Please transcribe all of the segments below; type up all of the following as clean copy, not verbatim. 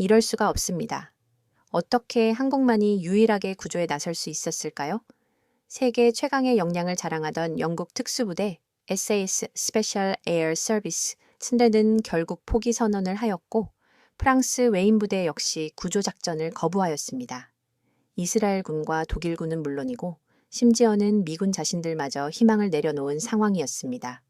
이럴 수가 없습니다. 어떻게 한국만이 유일하게 구조에 나설 수 있었을까요? 세계 최강의 역량을 자랑하던 영국 특수부대 SAS Special Air Service 침대는 결국 포기 선언을 하였고 프랑스 웨인 부대 역시 구조작전을 거부하였습니다. 이스라엘군과 독일군은 물론이고 심지어는 미군 자신들마저 희망을 내려놓은 상황이었습니다.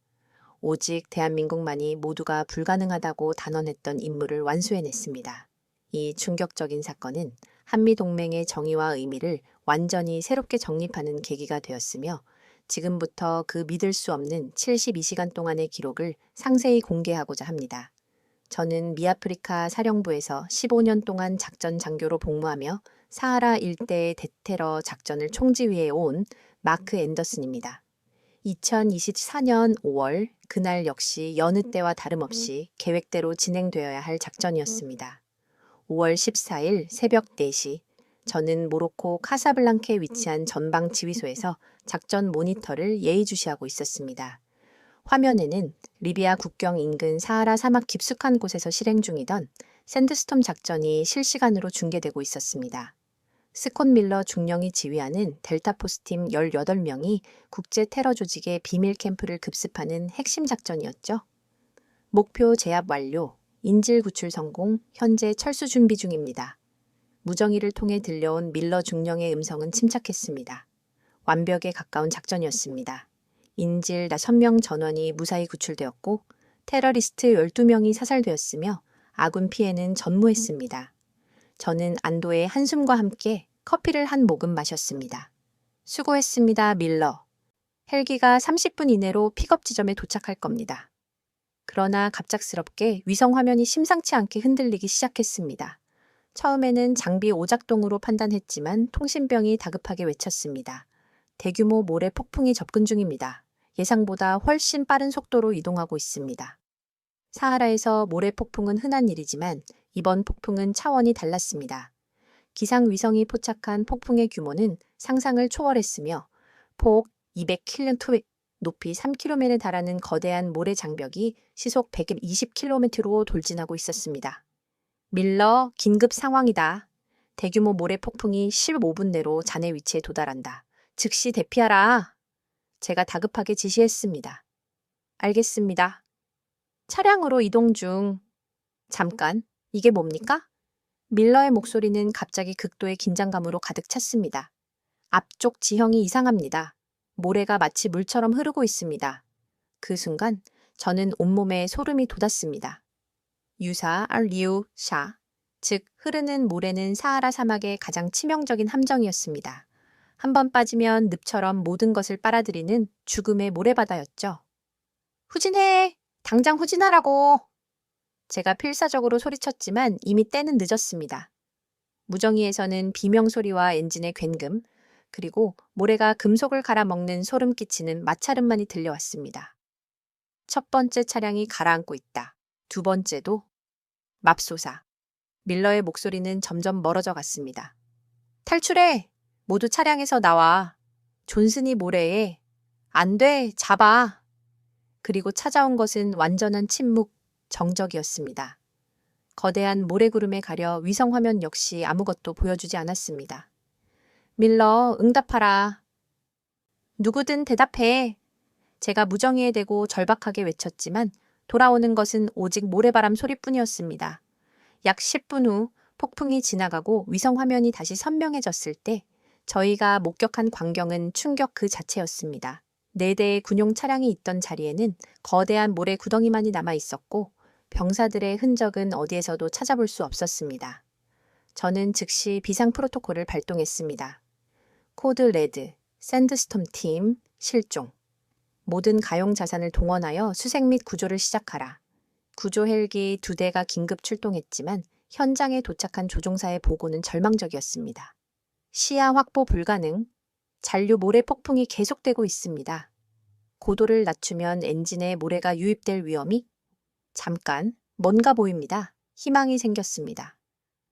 오직 대한민국만이 모두가 불가능하다고 단언했던 임무를 완수해냈습니다. 이 충격적인 사건은 한미동맹의 정의와 의미를 완전히 새롭게 정립하는 계기가 되었으며 지금부터 그 믿을 수 없는 72시간 동안의 기록을 상세히 공개하고자 합니다. 저는 미아프리카 사령부에서 15년 동안 작전 장교로 복무하며 사하라 일대의 대테러 작전을 총지휘해온 마크 앤더슨입니다. 2024년 5월 그날 역시 여느 때와 다름없이 계획대로 진행되어야 할 작전이었습니다. 5월 14일 새벽 4시 저는 모로코 카사블랑카에 위치한 전방 지휘소에서 작전 모니터를 예의주시하고 있었습니다. 화면에는 리비아 국경 인근 사하라 사막 깊숙한 곳에서 실행 중이던 샌드스톰 작전이 실시간으로 중계되고 있었습니다. 스콧 밀러 중령이 지휘하는 델타포스팀 18명이 국제 테러 조직의 비밀 캠프를 급습하는 핵심 작전이었죠. 목표 제압 완료, 인질 구출 성공, 현재 철수 준비 중입니다. 무정의를 통해 들려온 밀러 중령의 음성은 침착했습니다. 완벽에 가까운 작전이었습니다. 인질 5명 전원이 무사히 구출되었고 테러리스트 12명이 사살되었으며 아군 피해는 전무했습니다. 저는 안도의 한숨과 함께 커피를 한 모금 마셨습니다. 수고했습니다, 밀러. 헬기가 30분 이내로 픽업 지점에 도착할 겁니다. 그러나 갑작스럽게 위성 화면이 심상치 않게 흔들리기 시작했습니다. 처음에는 장비 오작동으로 판단했지만 통신병이 다급하게 외쳤습니다. 대규모 모래 폭풍이 접근 중입니다. 예상보다 훨씬 빠른 속도로 이동하고 있습니다. 사하라에서 모래 폭풍은 흔한 일이지만 이번 폭풍은 차원이 달랐습니다. 기상위성이 포착한 폭풍의 규모는 상상을 초월했으며 폭 200km, 높이 3km에 달하는 거대한 모래 장벽이 시속 120km로 돌진하고 있었습니다. 밀러, 긴급 상황이다. 대규모 모래 폭풍이 15분 내로 자네 위치에 도달한다. 즉시 대피하라. 제가 다급하게 지시했습니다. 알겠습니다. 차량으로 이동 중. 잠깐, 이게 뭡니까? 밀러의 목소리는 갑자기 극도의 긴장감으로 가득 찼습니다. 앞쪽 지형이 이상합니다. 모래가 마치 물처럼 흐르고 있습니다. 그 순간 저는 온몸에 소름이 돋았습니다. 유사 알리우샤, 즉 흐르는 모래는 사하라 사막의 가장 치명적인 함정이었습니다. 한번 빠지면 늪처럼 모든 것을 빨아들이는 죽음의 모래바다였죠. 후진해! 당장 후진하라고! 제가 필사적으로 소리쳤지만 이미 때는 늦었습니다. 무정위에서는 비명소리와 엔진의 굉금, 그리고 모래가 금속을 갈아먹는 소름 끼치는 마찰음만이 들려왔습니다. 첫 번째 차량이 가라앉고 있다. 두 번째도 맙소사. 밀러의 목소리는 점점 멀어져 갔습니다. 탈출해! 모두 차량에서 나와. 존슨이 모래에. 안 돼! 잡아! 그리고 찾아온 것은 완전한 침묵, 정적이었습니다. 거대한 모래구름에 가려 위성화면 역시 아무것도 보여주지 않았습니다. 밀러, 응답하라. 누구든 대답해. 제가 무정의에 대고 절박하게 외쳤지만 돌아오는 것은 오직 모래바람 소리뿐이었습니다. 약 10분 후 폭풍이 지나가고 위성화면이 다시 선명해졌을 때 저희가 목격한 광경은 충격 그 자체였습니다. 4대의 군용 차량이 있던 자리에는 거대한 모래 구덩이만이 남아 있었고 병사들의 흔적은 어디에서도 찾아볼 수 없었습니다. 저는 즉시 비상 프로토콜을 발동했습니다. 코드 레드, 샌드스톰 팀, 실종. 모든 가용 자산을 동원하여 수색 및 구조를 시작하라. 구조 헬기 2대가 긴급 출동했지만 현장에 도착한 조종사의 보고는 절망적이었습니다. 시야 확보 불가능, 잔류 모래 폭풍이 계속되고 있습니다. 고도를 낮추면 엔진에 모래가 유입될 위험이? 잠깐, 뭔가 보입니다. 희망이 생겼습니다.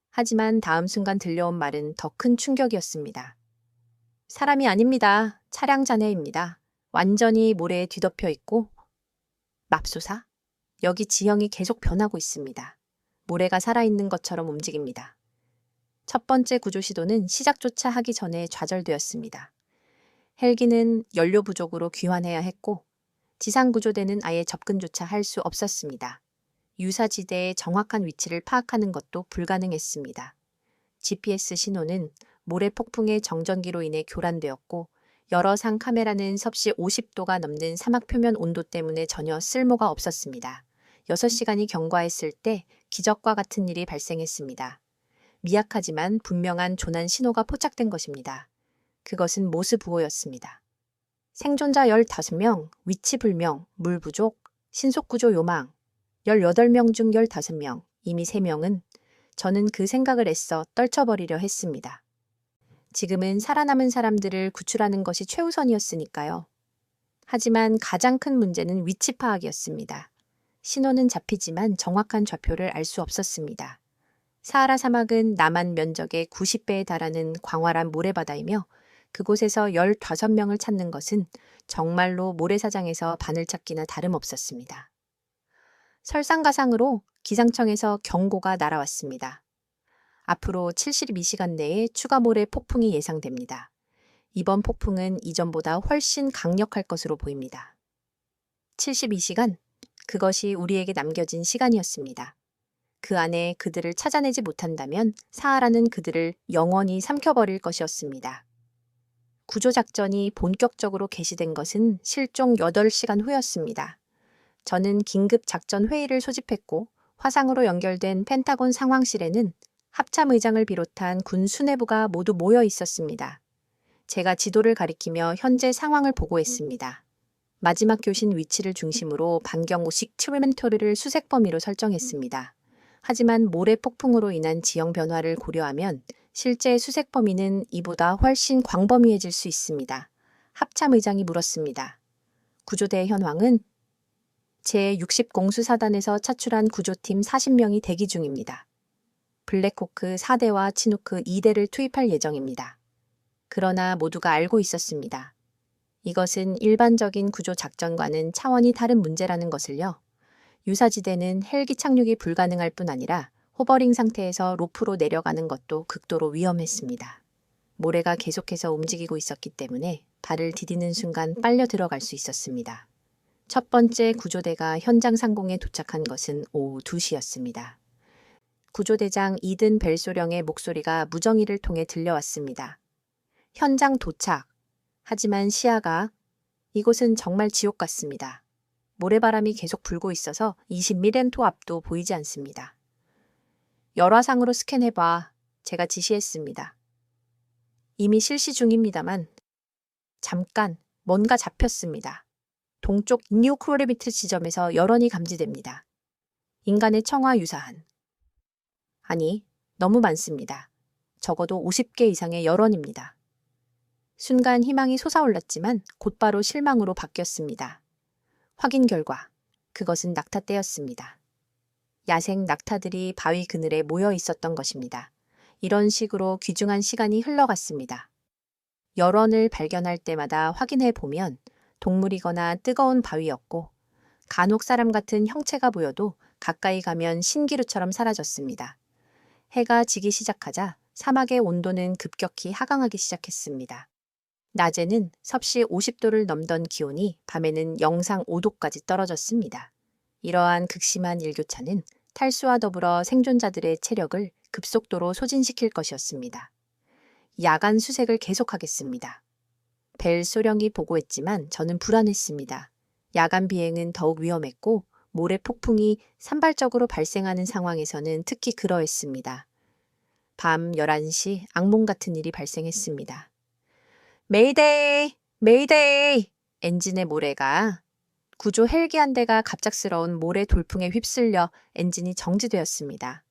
하지만 다음 순간 들려온 말은 더 큰 충격이었습니다. 사람이 아닙니다. 차량 잔해입니다. 완전히 모래에 뒤덮여 있고 맙소사? 여기 지형이 계속 변하고 있습니다. 모래가 살아있는 것처럼 움직입니다. 첫 번째 구조 시도는 시작조차 하기 전에 좌절되었습니다. 헬기는 연료 부족으로 귀환해야 했고 지상 구조대는 아예 접근조차 할 수 없었습니다. 유사지대의 정확한 위치를 파악하는 것도 불가능했습니다. GPS 신호는 모래 폭풍의 정전기로 인해 교란되었고 여러 상 카메라는 섭씨 50도가 넘는 사막 표면 온도 때문에 전혀 쓸모가 없었습니다. 6시간이 경과했을 때 기적과 같은 일이 발생했습니다. 미약하지만 분명한 조난 신호가 포착된 것입니다. 그것은 모스부호였습니다. 생존자 15명, 위치 불명, 물 부족, 신속구조 요망. 18명 중 15명, 이미 3명은 저는 그 생각을 애써 떨쳐버리려 했습니다. 지금은 살아남은 사람들을 구출하는 것이 최우선이었으니까요. 하지만 가장 큰 문제는 위치 파악이었습니다. 신호는 잡히지만 정확한 좌표를 알 수 없었습니다. 사하라 사막은 남한 면적의 90배에 달하는 광활한 모래바다이며 그곳에서 15명을 찾는 것은 정말로 모래사장에서 바늘찾기나 다름없었습니다. 설상가상으로 기상청에서 경고가 날아왔습니다. 앞으로 72시간 내에 추가 모래 폭풍이 예상됩니다. 이번 폭풍은 이전보다 훨씬 강력할 것으로 보입니다. 72시간, 그것이 우리에게 남겨진 시간이었습니다. 그 안에 그들을 찾아내지 못한다면 사하라는 그들을 영원히 삼켜버릴 것이었습니다. 구조작전이 본격적으로 개시된 것은 실종 8시간 후였습니다. 저는 긴급 작전 회의를 소집했고 화상으로 연결된 펜타곤 상황실에는 합참의장을 비롯한 군 수뇌부가 모두 모여 있었습니다. 제가 지도를 가리키며 현재 상황을 보고했습니다. 마지막 교신 위치를 중심으로 반경 50km를 수색 범위로 설정했습니다. 하지만 모래 폭풍으로 인한 지형 변화를 고려하면 실제 수색 범위는 이보다 훨씬 광범위해질 수 있습니다. 합참의장이 물었습니다. 구조대의 현황은 제60공수사단에서 차출한 구조팀 40명이 대기 중입니다. 블랙호크 4대와 치누크 2대를 투입할 예정입니다. 그러나 모두가 알고 있었습니다. 이것은 일반적인 구조 작전과는 차원이 다른 문제라는 것을요. 유사지대는 헬기 착륙이 불가능할 뿐 아니라 호버링 상태에서 로프로 내려가는 것도 극도로 위험했습니다. 모래가 계속해서 움직이고 있었기 때문에 발을 디디는 순간 빨려 들어갈 수 있었습니다. 첫 번째 구조대가 현장 상공에 도착한 것은 오후 2시였습니다. 구조대장 이든 벨소령의 목소리가 무정의를 통해 들려왔습니다. 현장 도착. 하지만 시야가 이곳은 정말 지옥 같습니다. 모래바람이 계속 불고 있어서 20미렌토 앞도 보이지 않습니다. 열화상으로 스캔해봐. 제가 지시했습니다. 이미 실시 중입니다만 잠깐 뭔가 잡혔습니다. 동쪽 26km 지점에서 열원이 감지됩니다. 인간의 청화 유사한. 아니, 너무 많습니다. 적어도 50개 이상의 열원입니다. 순간 희망이 솟아올랐지만 곧바로 실망으로 바뀌었습니다. 확인 결과, 그것은 낙타떼였습니다. 야생 낙타들이 바위 그늘에 모여 있었던 것입니다. 이런 식으로 귀중한 시간이 흘러갔습니다. 열원을 발견할 때마다 확인해 보면 동물이거나 뜨거운 바위였고 간혹 사람 같은 형체가 보여도 가까이 가면 신기루처럼 사라졌습니다. 해가 지기 시작하자 사막의 온도는 급격히 하강하기 시작했습니다. 낮에는 섭씨 50도를 넘던 기온이 밤에는 영상 5도까지 떨어졌습니다. 이러한 극심한 일교차는 탈수와 더불어 생존자들의 체력을 급속도로 소진시킬 것이었습니다. 야간 수색을 계속하겠습니다. 벨 소령이 보고했지만 저는 불안했습니다. 야간 비행은 더욱 위험했고 모래 폭풍이 산발적으로 발생하는 상황에서는 특히 그러했습니다. 밤 11시 악몽 같은 일이 발생했습니다. 메이데이! 메이데이! 엔진의 모래가 구조 헬기 한 대가 갑작스러운 모래 돌풍에 휩쓸려 엔진이 정지되었습니다.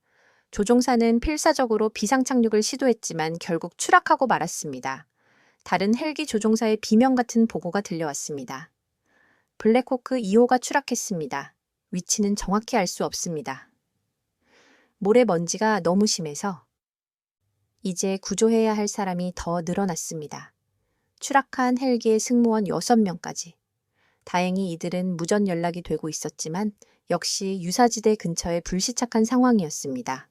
조종사는 필사적으로 비상 착륙을 시도했지만 결국 추락하고 말았습니다. 다른 헬기 조종사의 비명 같은 보고가 들려왔습니다. 블랙호크 2호가 추락했습니다. 위치는 정확히 알 수 없습니다. 모래먼지가 너무 심해서 이제 구조해야 할 사람이 더 늘어났습니다. 추락한 헬기의 승무원 6명까지. 다행히 이들은 무전 연락이 되고 있었지만 역시 유사지대 근처에 불시착한 상황이었습니다.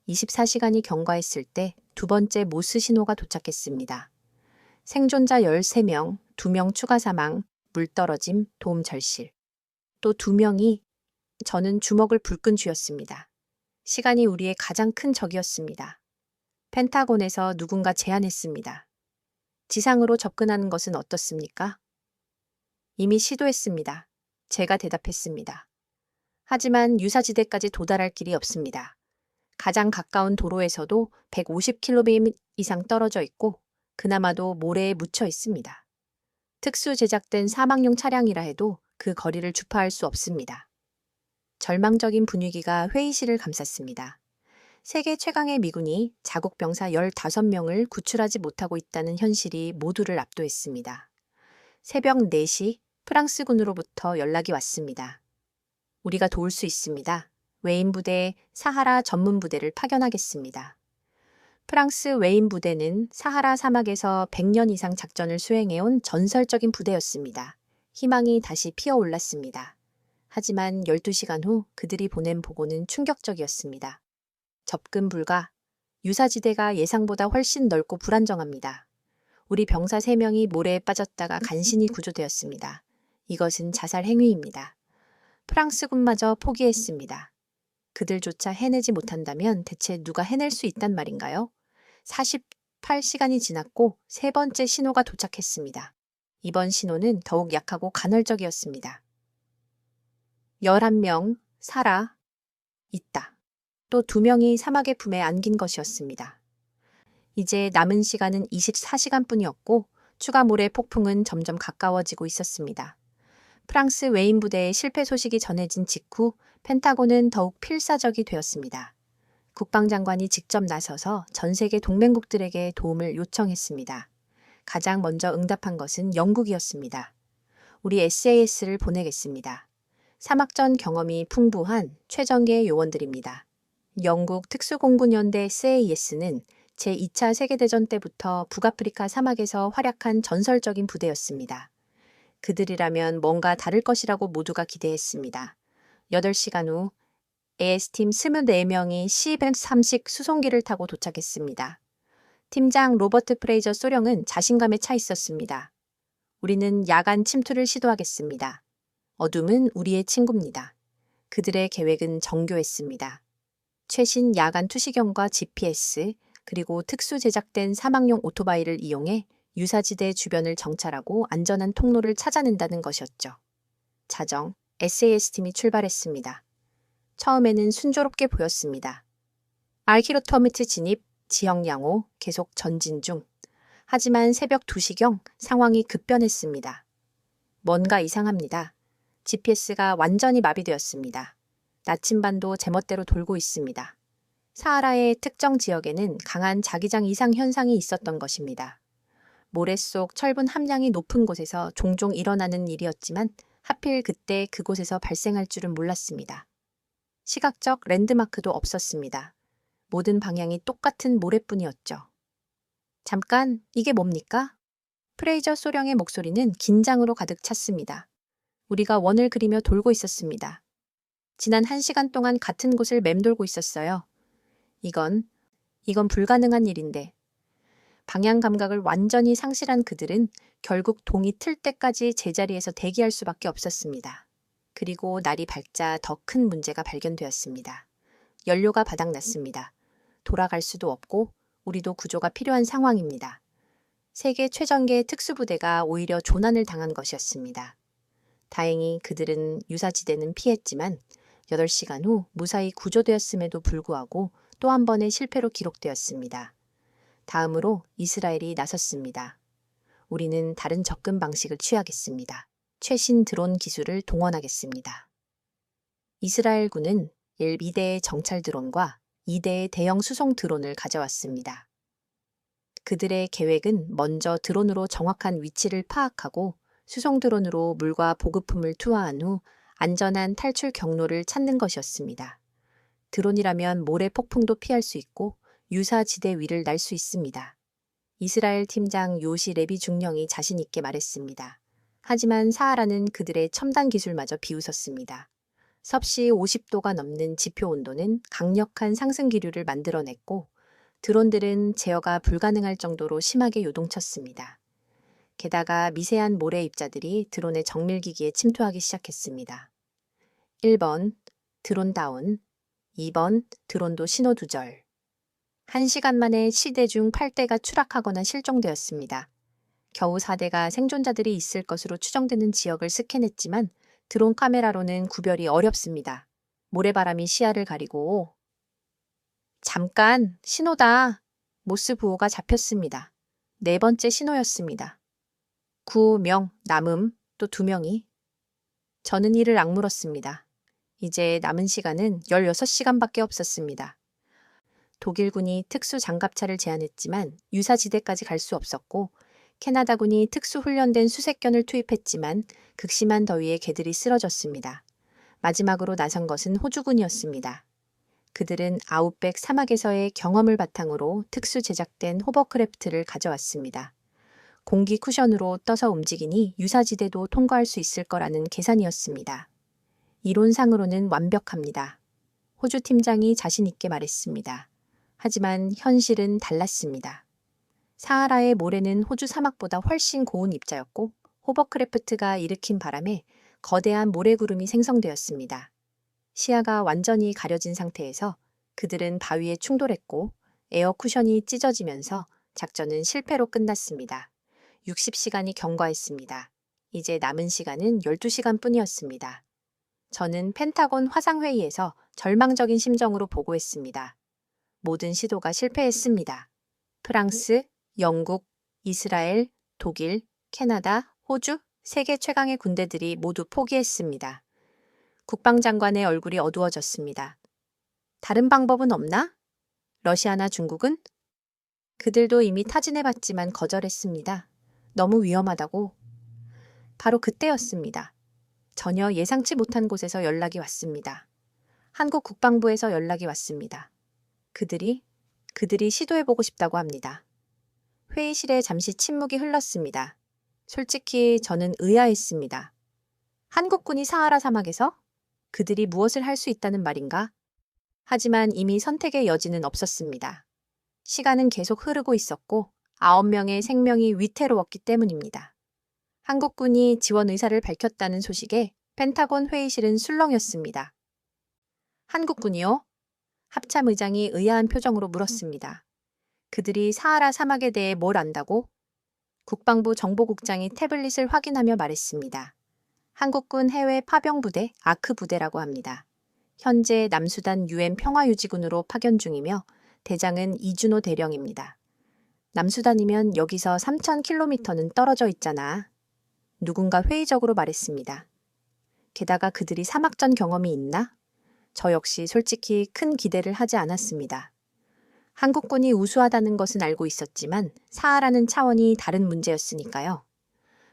24시간이 경과했을 때 두 번째 모스 신호가 도착했습니다. 생존자 13명, 2명 추가 사망, 물 떨어짐, 도움 절실. 또 2명이 저는 주먹을 불끈 쥐었습니다. 시간이 우리의 가장 큰 적이었습니다. 펜타곤에서 누군가 제안했습니다. 지상으로 접근하는 것은 어떻습니까? 이미 시도했습니다. 제가 대답했습니다. 하지만 유사지대까지 도달할 길이 없습니다. 가장 가까운 도로에서도 150km 이상 떨어져 있고 그나마도 모래에 묻혀 있습니다. 특수 제작된 사막용 차량이라 해도 그 거리를 주파할 수 없습니다. 절망적인 분위기가 회의실을 감쌌습니다. 세계 최강의 미군이 자국 병사 15명을 구출하지 못하고 있다는 현실이 모두를 압도했습니다. 새벽 4시 프랑스군으로부터 연락이 왔습니다. 우리가 도울 수 있습니다. 웨인 부대에 사하라 전문 부대를 파견하겠습니다. 프랑스 웨인 부대는 사하라 사막에서 100년 이상 작전을 수행해온 전설적인 부대였습니다. 희망이 다시 피어올랐습니다. 하지만 12시간 후 그들이 보낸 보고는 충격적이었습니다. 접근 불가, 유사지대가 예상보다 훨씬 넓고 불안정합니다. 우리 병사 3명이 모래에 빠졌다가 간신히 구조되었습니다. 이것은 자살 행위입니다. 프랑스군마저 포기했습니다. 그들조차 해내지 못한다면 대체 누가 해낼 수 있단 말인가요? 48시간이 지났고 세 번째 신호가 도착했습니다. 이번 신호는 더욱 약하고 간헐적이었습니다. 11명 살아 있다. 또 2명이 사막의 품에 안긴 것이었습니다. 이제 남은 시간은 24시간뿐이었고 추가 모래 폭풍은 점점 가까워지고 있었습니다. 프랑스 웨인 부대의 실패 소식이 전해진 직후 펜타곤은 더욱 필사적이 되었습니다. 국방장관이 직접 나서서 전 세계 동맹국들에게 도움을 요청했습니다. 가장 먼저 응답한 것은 영국이었습니다. 우리 SAS를 보내겠습니다. 사막전 경험이 풍부한 최정예 요원들입니다. 영국 특수공군연대 SAS는 제2차 세계대전 때부터 북아프리카 사막에서 활약한 전설적인 부대였습니다. 그들이라면 뭔가 다를 것이라고 모두가 기대했습니다. 8시간 후 AS팀 24명이 C-130 수송기를 타고 도착했습니다. 팀장 로버트 프레이저 소령은 자신감에 차 있었습니다. 우리는 야간 침투를 시도하겠습니다. 어둠은 우리의 친구입니다. 그들의 계획은 정교했습니다. 최신 야간 투시경과 GPS, 그리고 특수 제작된 사막용 오토바이를 이용해 유사지대 주변을 정찰하고 안전한 통로를 찾아낸다는 것이었죠. 자정, SAS팀이 출발했습니다. 처음에는 순조롭게 보였습니다. 알키로터미트 진입, 지형 양호, 계속 전진 중. 하지만 새벽 2시경 상황이 급변했습니다. 뭔가 이상합니다. GPS가 완전히 마비되었습니다. 나침반도 제멋대로 돌고 있습니다. 사하라의 특정 지역에는 강한 자기장 이상 현상이 있었던 것입니다. 모래 속 철분 함량이 높은 곳에서 종종 일어나는 일이었지만 하필 그때 그곳에서 발생할 줄은 몰랐습니다. 시각적 랜드마크도 없었습니다. 모든 방향이 똑같은 모래뿐이었죠. 잠깐, 이게 뭡니까? 프레이저 소령의 목소리는 긴장으로 가득 찼습니다. 우리가 원을 그리며 돌고 있었습니다. 지난 1시간 동안 같은 곳을 맴돌고 있었어요. 이건 불가능한 일인데. 방향 감각을 완전히 상실한 그들은 결국 동이 틀 때까지 제자리에서 대기할 수밖에 없었습니다. 그리고 날이 밝자 더 큰 문제가 발견되었습니다. 연료가 바닥났습니다. 돌아갈 수도 없고 우리도 구조가 필요한 상황입니다. 세계 최전계의 특수부대가 오히려 조난을 당한 것이었습니다. 다행히 그들은 유사지대는 피했지만 8시간 후 무사히 구조되었음에도 불구하고 또 한 번의 실패로 기록되었습니다. 다음으로 이스라엘이 나섰습니다. 우리는 다른 접근 방식을 취하겠습니다. 최신 드론 기술을 동원하겠습니다. 이스라엘군은 2대의 정찰 드론과 2대의 대형 수송 드론을 가져왔습니다. 그들의 계획은 먼저 드론으로 정확한 위치를 파악하고 수송 드론으로 물과 보급품을 투하한 후 안전한 탈출 경로를 찾는 것이었습니다. 드론이라면 모래 폭풍도 피할 수 있고 유사지대 위를 날 수 있습니다. 이스라엘 팀장 요시 레비 중령이 자신 있게 말했습니다. 하지만 사하라는 그들의 첨단 기술마저 비웃었습니다. 섭씨 50도가 넘는 지표 온도는 강력한 상승 기류를 만들어냈고 드론들은 제어가 불가능할 정도로 심하게 요동쳤습니다. 게다가 미세한 모래 입자들이 드론의 정밀기기에 침투하기 시작했습니다. 1번 드론 다운, 2번 드론도 신호 두절. 1시간 만에 시대 중 8대가 추락하거나 실종되었습니다. 겨우 4대가 생존자들이 있을 것으로 추정되는 지역을 스캔했지만 드론 카메라로는 구별이 어렵습니다. 모래바람이 시야를 가리고 잠깐 신호다. 모스 부호가 잡혔습니다. 4번째 신호였습니다. 9명 남음 또 2명이. 저는 이를 악물었습니다. 이제 남은 시간은 16시간밖에 없었습니다. 독일군이 특수 장갑차를 제안했지만 유사지대까지 갈 수 없었고 캐나다군이 특수 훈련된 수색견을 투입했지만 극심한 더위에 개들이 쓰러졌습니다. 마지막으로 나선 것은 호주군이었습니다. 그들은 아웃백 사막에서의 경험을 바탕으로 특수 제작된 호버크래프트를 가져왔습니다. 공기 쿠션으로 떠서 움직이니 유사지대도 통과할 수 있을 거라는 계산이었습니다. 이론상으로는 완벽합니다. 호주 팀장이 자신 있게 말했습니다. 하지만 현실은 달랐습니다. 사하라의 모래는 호주 사막보다 훨씬 고운 입자였고 호버크래프트가 일으킨 바람에 거대한 모래구름이 생성되었습니다. 시야가 완전히 가려진 상태에서 그들은 바위에 충돌했고 에어 쿠션이 찢어지면서 작전은 실패로 끝났습니다. 60시간이 경과했습니다. 이제 남은 시간은 12시간 뿐이었습니다. 저는 펜타곤 화상회의에서 절망적인 심정으로 보고했습니다. 모든 시도가 실패했습니다. 프랑스, 영국, 이스라엘, 독일, 캐나다, 호주, 세계 최강의 군대들이 모두 포기했습니다. 국방장관의 얼굴이 어두워졌습니다. 다른 방법은 없나? 러시아나 중국은? 그들도 이미 타진해봤지만 거절했습니다. 너무 위험하다고. 바로 그때였습니다. 전혀 예상치 못한 곳에서 연락이 왔습니다. 한국 국방부에서 연락이 왔습니다. 그들이 시도해보고 싶다고 합니다. 회의실에 잠시 침묵이 흘렀습니다. 솔직히 저는 의아했습니다. 한국군이 사하라 사막에서? 그들이 무엇을 할 수 있다는 말인가? 하지만 이미 선택의 여지는 없었습니다. 시간은 계속 흐르고 있었고 9명의 생명이 위태로웠기 때문입니다. 한국군이 지원 의사를 밝혔다는 소식에 펜타곤 회의실은 술렁였습니다. 한국군이요? 합참 의장이 의아한 표정으로 물었습니다. 그들이 사하라 사막에 대해 뭘 안다고? 국방부 정보국장이 태블릿을 확인하며 말했습니다. 한국군 해외 파병부대 아크 부대라고 합니다. 현재 남수단 UN 평화유지군으로 파견 중이며 대장은 이준호 대령입니다. 남수단이면 여기서 3,000km는 떨어져 있잖아. 누군가 회의적으로 말했습니다. 게다가 그들이 사막전 경험이 있나? 저 역시 솔직히 큰 기대를 하지 않았습니다. 한국군이 우수하다는 것은 알고 있었지만 사하라는 차원이 다른 문제였으니까요.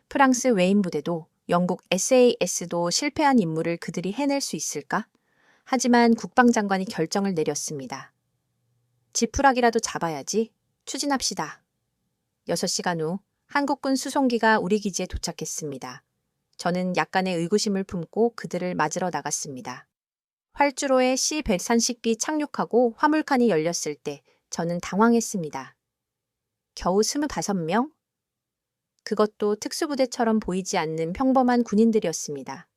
프랑스 웨인 부대도 영국 SAS도 실패한 임무를 그들이 해낼 수 있을까? 하지만 국방장관이 결정을 내렸습니다. 지푸라기라도 잡아야지. 추진합시다. 6시간 후 한국군 수송기가 우리 기지에 도착했습니다. 저는 약간의 의구심을 품고 그들을 맞으러 나갔습니다. 활주로에 C-130B 착륙하고 화물칸이 열렸을 때 저는 당황했습니다. 겨우 25명? 그것도 특수부대처럼 보이지 않는 평범한 군인들이었습니다.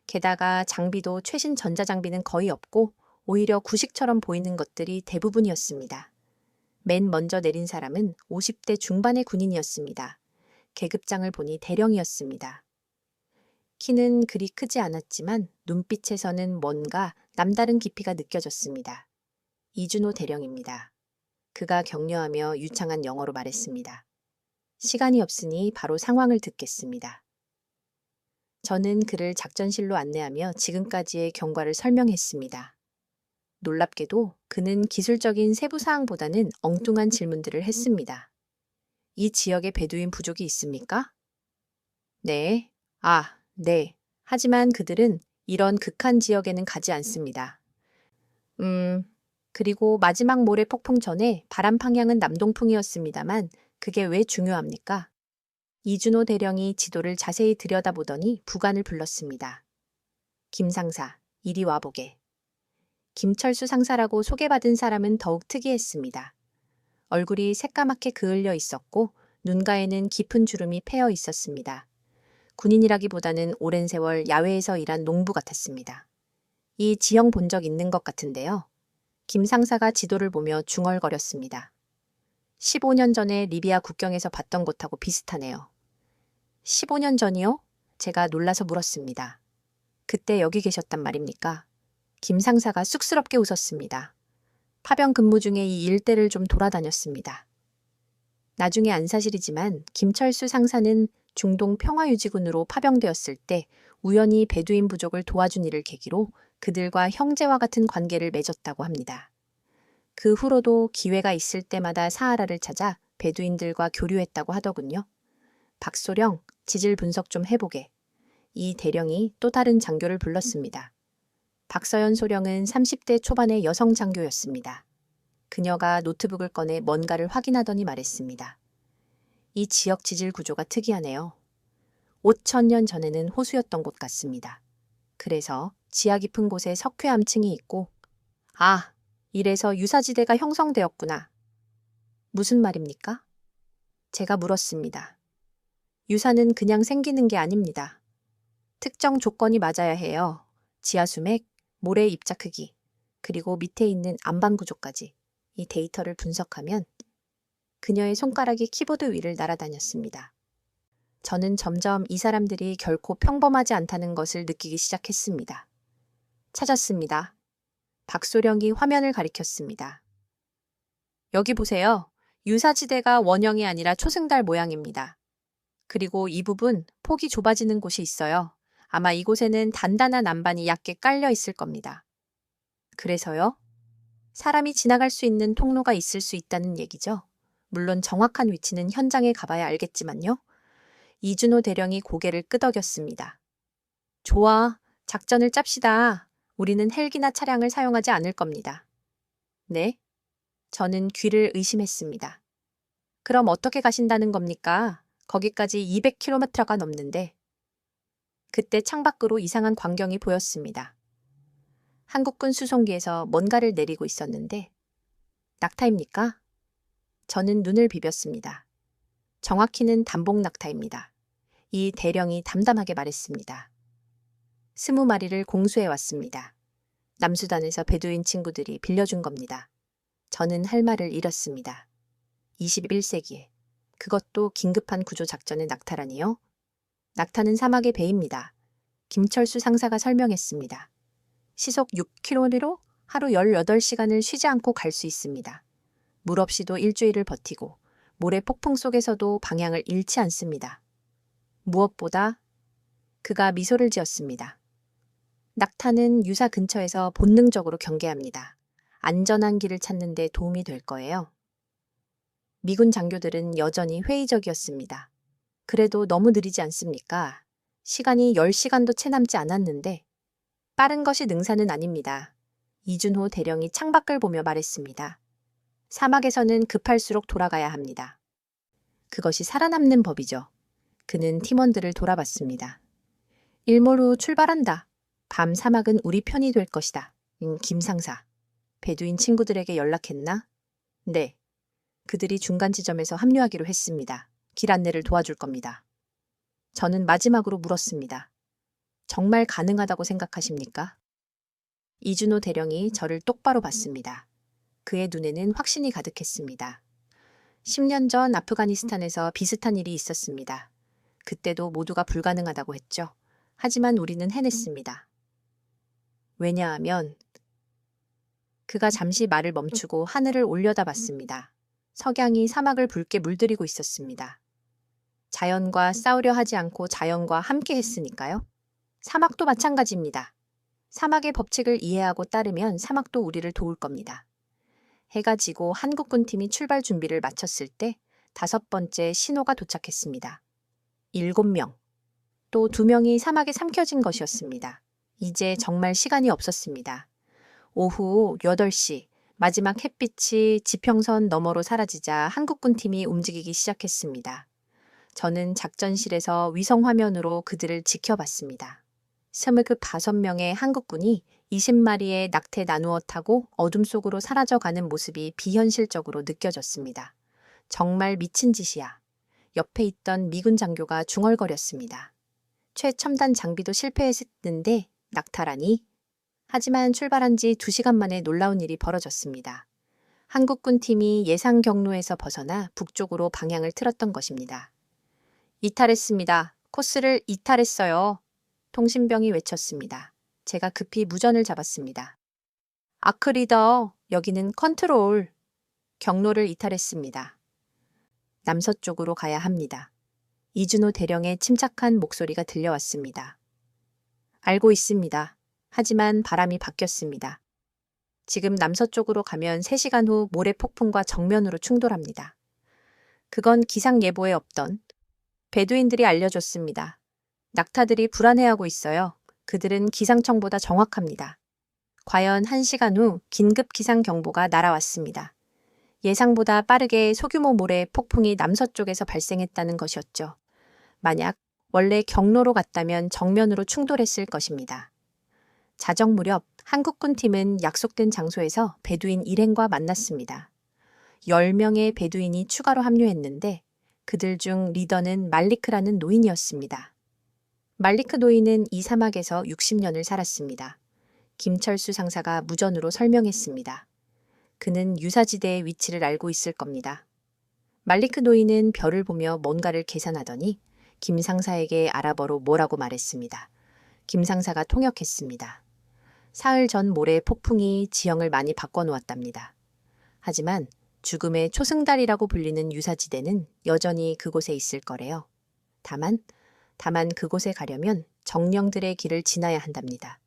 게다가 장비도 최신 전자장비는 거의 없고 오히려 구식처럼 보이는 것들이 대부분이었습니다. 맨 먼저 내린 사람은 50대 중반의 군인이었습니다. 계급장을 보니 대령이었습니다. 키는 그리 크지 않았지만 눈빛에서는 뭔가 남다른 깊이가 느껴졌습니다. 이준호 대령입니다. 그가 격려하며 유창한 영어로 말했습니다. 시간이 없으니 바로 상황을 듣겠습니다. 저는 그를 작전실로 안내하며 지금까지의 경과를 설명했습니다. 놀랍게도 그는 기술적인 세부 사항보다는 엉뚱한 질문들을 했습니다. 이 지역에 베두인 부족이 있습니까? 네. 네. 하지만 그들은 이런 극한 지역에는 가지 않습니다. 그리고 마지막 모래 폭풍 전에 바람 방향은 남동풍이었습니다만 그게 왜 중요합니까? 이준호 대령이 지도를 자세히 들여다보더니 부관을 불렀습니다. 김 상사, 이리 와보게. 김철수 상사라고 소개받은 사람은 더욱 특이했습니다. 얼굴이 새까맣게 그을려 있었고 눈가에는 깊은 주름이 패여 있었습니다. 군인이라기보다는 오랜 세월 야외에서 일한 농부 같았습니다. 이 지형 본 적 있는 것 같은데요. 김 상사가 지도를 보며 중얼거렸습니다. 15년 전에 리비아 국경에서 봤던 곳하고 비슷하네요. 15년 전이요? 제가 놀라서 물었습니다. 그때 여기 계셨단 말입니까? 김 상사가 쑥스럽게 웃었습니다. 파병 근무 중에 이 일대를 좀 돌아다녔습니다. 나중에 안 사실이지만 김철수 상사는 중동 평화유지군으로 파병되었을 때 우연히 베두인 부족을 도와준 일을 계기로 그들과 형제와 같은 관계를 맺었다고 합니다. 그 후로도 기회가 있을 때마다 사하라를 찾아 베두인들과 교류했다고 하더군요. 박소령, 지질 분석 좀 해보게. 이 대령이 또 다른 장교를 불렀습니다. 박서연 소령은 30대 초반의 여성 장교였습니다. 그녀가 노트북을 꺼내 뭔가를 확인하더니 말했습니다. 이 지역 지질 구조가 특이하네요. 5,000년 전에는 호수였던 곳 같습니다. 그래서 지하 깊은 곳에 석회암층이 있고, 아, 이래서 유사지대가 형성되었구나. 무슨 말입니까? 제가 물었습니다. 유사는 그냥 생기는 게 아닙니다. 특정 조건이 맞아야 해요. 지하 수맥, 모래 입자 크기, 그리고 밑에 있는 안반 구조까지 이 데이터를 분석하면 그녀의 손가락이 키보드 위를 날아다녔습니다. 저는 점점 이 사람들이 결코 평범하지 않다는 것을 느끼기 시작했습니다. 찾았습니다. 박소령이 화면을 가리켰습니다. 여기 보세요. 유사지대가 원형이 아니라 초승달 모양입니다. 그리고 이 부분 폭이 좁아지는 곳이 있어요. 아마 이곳에는 단단한 안반이 얕게 깔려 있을 겁니다. 그래서요? 사람이 지나갈 수 있는 통로가 있을 수 있다는 얘기죠. 물론 정확한 위치는 현장에 가봐야 알겠지만요. 이준호 대령이 고개를 끄덕였습니다. 좋아, 작전을 짭시다. 우리는 헬기나 차량을 사용하지 않을 겁니다. 네? 저는 귀를 의심했습니다. 그럼 어떻게 가신다는 겁니까? 거기까지 200km가 넘는데. 그때 창밖으로 이상한 광경이 보였습니다. 한국군 수송기에서 뭔가를 내리고 있었는데, 낙타입니까? 저는 눈을 비볐습니다. 정확히는 단복 낙타입니다. 이 대령이 담담하게 말했습니다. 20마리를 공수해 왔습니다. 남수단에서 베두인 친구들이 빌려준 겁니다. 저는 할 말을 잃었습니다. 21세기에 그것도 긴급한 구조 작전의 낙타라니요? 낙타는 사막의 배입니다. 김철수 상사가 설명했습니다. 시속 6km로 하루 18시간을 쉬지 않고 갈 수 있습니다. 물 없이도 일주일을 버티고 모래 폭풍 속에서도 방향을 잃지 않습니다. 무엇보다 그가 미소를 지었습니다. 낙타는 유사 근처에서 본능적으로 경계합니다. 안전한 길을 찾는 데 도움이 될 거예요. 미군 장교들은 여전히 회의적이었습니다. 그래도 너무 느리지 않습니까? 시간이 10시간도 채 남지 않았는데 빠른 것이 능사는 아닙니다. 이준호 대령이 창밖을 보며 말했습니다. 사막에서는 급할수록 돌아가야 합니다. 그것이 살아남는 법이죠. 그는 팀원들을 돌아봤습니다. 일몰 후 출발한다. 밤 사막은 우리 편이 될 것이다. 김 상사. 베두인 친구들에게 연락했나? 네. 그들이 중간 지점에서 합류하기로 했습니다. 길 안내를 도와줄 겁니다. 저는 마지막으로 물었습니다. 정말 가능하다고 생각하십니까? 이준호 대령이 저를 똑바로 봤습니다. 그의 눈에는 확신이 가득했습니다. 10년 전 아프가니스탄에서 비슷한 일이 있었습니다. 그때도 모두가 불가능하다고 했죠. 하지만 우리는 해냈습니다. 왜냐하면 그가 잠시 말을 멈추고 하늘을 올려다봤습니다. 석양이 사막을 붉게 물들이고 있었습니다. 자연과 싸우려 하지 않고 자연과 함께 했으니까요. 사막도 마찬가지입니다. 사막의 법칙을 이해하고 따르면 사막도 우리를 도울 겁니다. 해가 지고 한국군 팀이 출발 준비를 마쳤을 때 5번째 신호가 도착했습니다. 7명, 또 2명이 사막에 삼켜진 것이었습니다. 이제 정말 시간이 없었습니다. 오후 8시, 마지막 햇빛이 지평선 너머로 사라지자 한국군 팀이 움직이기 시작했습니다. 저는 작전실에서 위성화면으로 그들을 지켜봤습니다. 스무급 5명의 한국군이 20마리의 낙태 나누어 타고 어둠 속으로 사라져가는 모습이 비현실적으로 느껴졌습니다. 정말 미친 짓이야. 옆에 있던 미군 장교가 중얼거렸습니다. 최첨단 장비도 실패했는데 낙타라니? 하지만 출발한 지 2시간 만에 놀라운 일이 벌어졌습니다. 한국군 팀이 예상 경로에서 벗어나 북쪽으로 방향을 틀었던 것입니다. 이탈했습니다. 코스를 이탈했어요. 통신병이 외쳤습니다. 제가 급히 무전을 잡았습니다. 아크 리더, 여기는 컨트롤. 경로를 이탈했습니다. 남서쪽으로 가야 합니다. 이준호 대령의 침착한 목소리가 들려왔습니다. 알고 있습니다. 하지만 바람이 바뀌었습니다. 지금 남서쪽으로 가면 3시간 후 모래 폭풍과 정면으로 충돌합니다. 그건 기상 예보에 없던 베두인들이 알려줬습니다. 낙타들이 불안해하고 있어요. 그들은 기상청보다 정확합니다. 과연 1시간 후 긴급 기상 경보가 날아왔습니다. 예상보다 빠르게 소규모 모래 폭풍이 남서쪽에서 발생했다는 것이었죠. 만약 원래 경로로 갔다면 정면으로 충돌했을 것입니다. 자정 무렵 한국군 팀은 약속된 장소에서 베두인 일행과 만났습니다. 10명의 베두인이 추가로 합류했는데 그들 중 리더는 말리크라는 노인이었습니다. 말리크 노인은 이 사막에서 60년을 살았습니다. 김철수 상사가 무전으로 설명했습니다. 그는 유사지대의 위치를 알고 있을 겁니다. 말리크 노인은 별을 보며 뭔가를 계산하더니 김 상사에게 아랍어로 뭐라고 말했습니다. 김 상사가 통역했습니다. 사흘 전 모래 폭풍이 지형을 많이 바꿔놓았답니다. 하지만 죽음의 초승달이라고 불리는 유사지대는 여전히 그곳에 있을 거래요. 다만 그곳에 가려면 정령들의 길을 지나야 한답니다.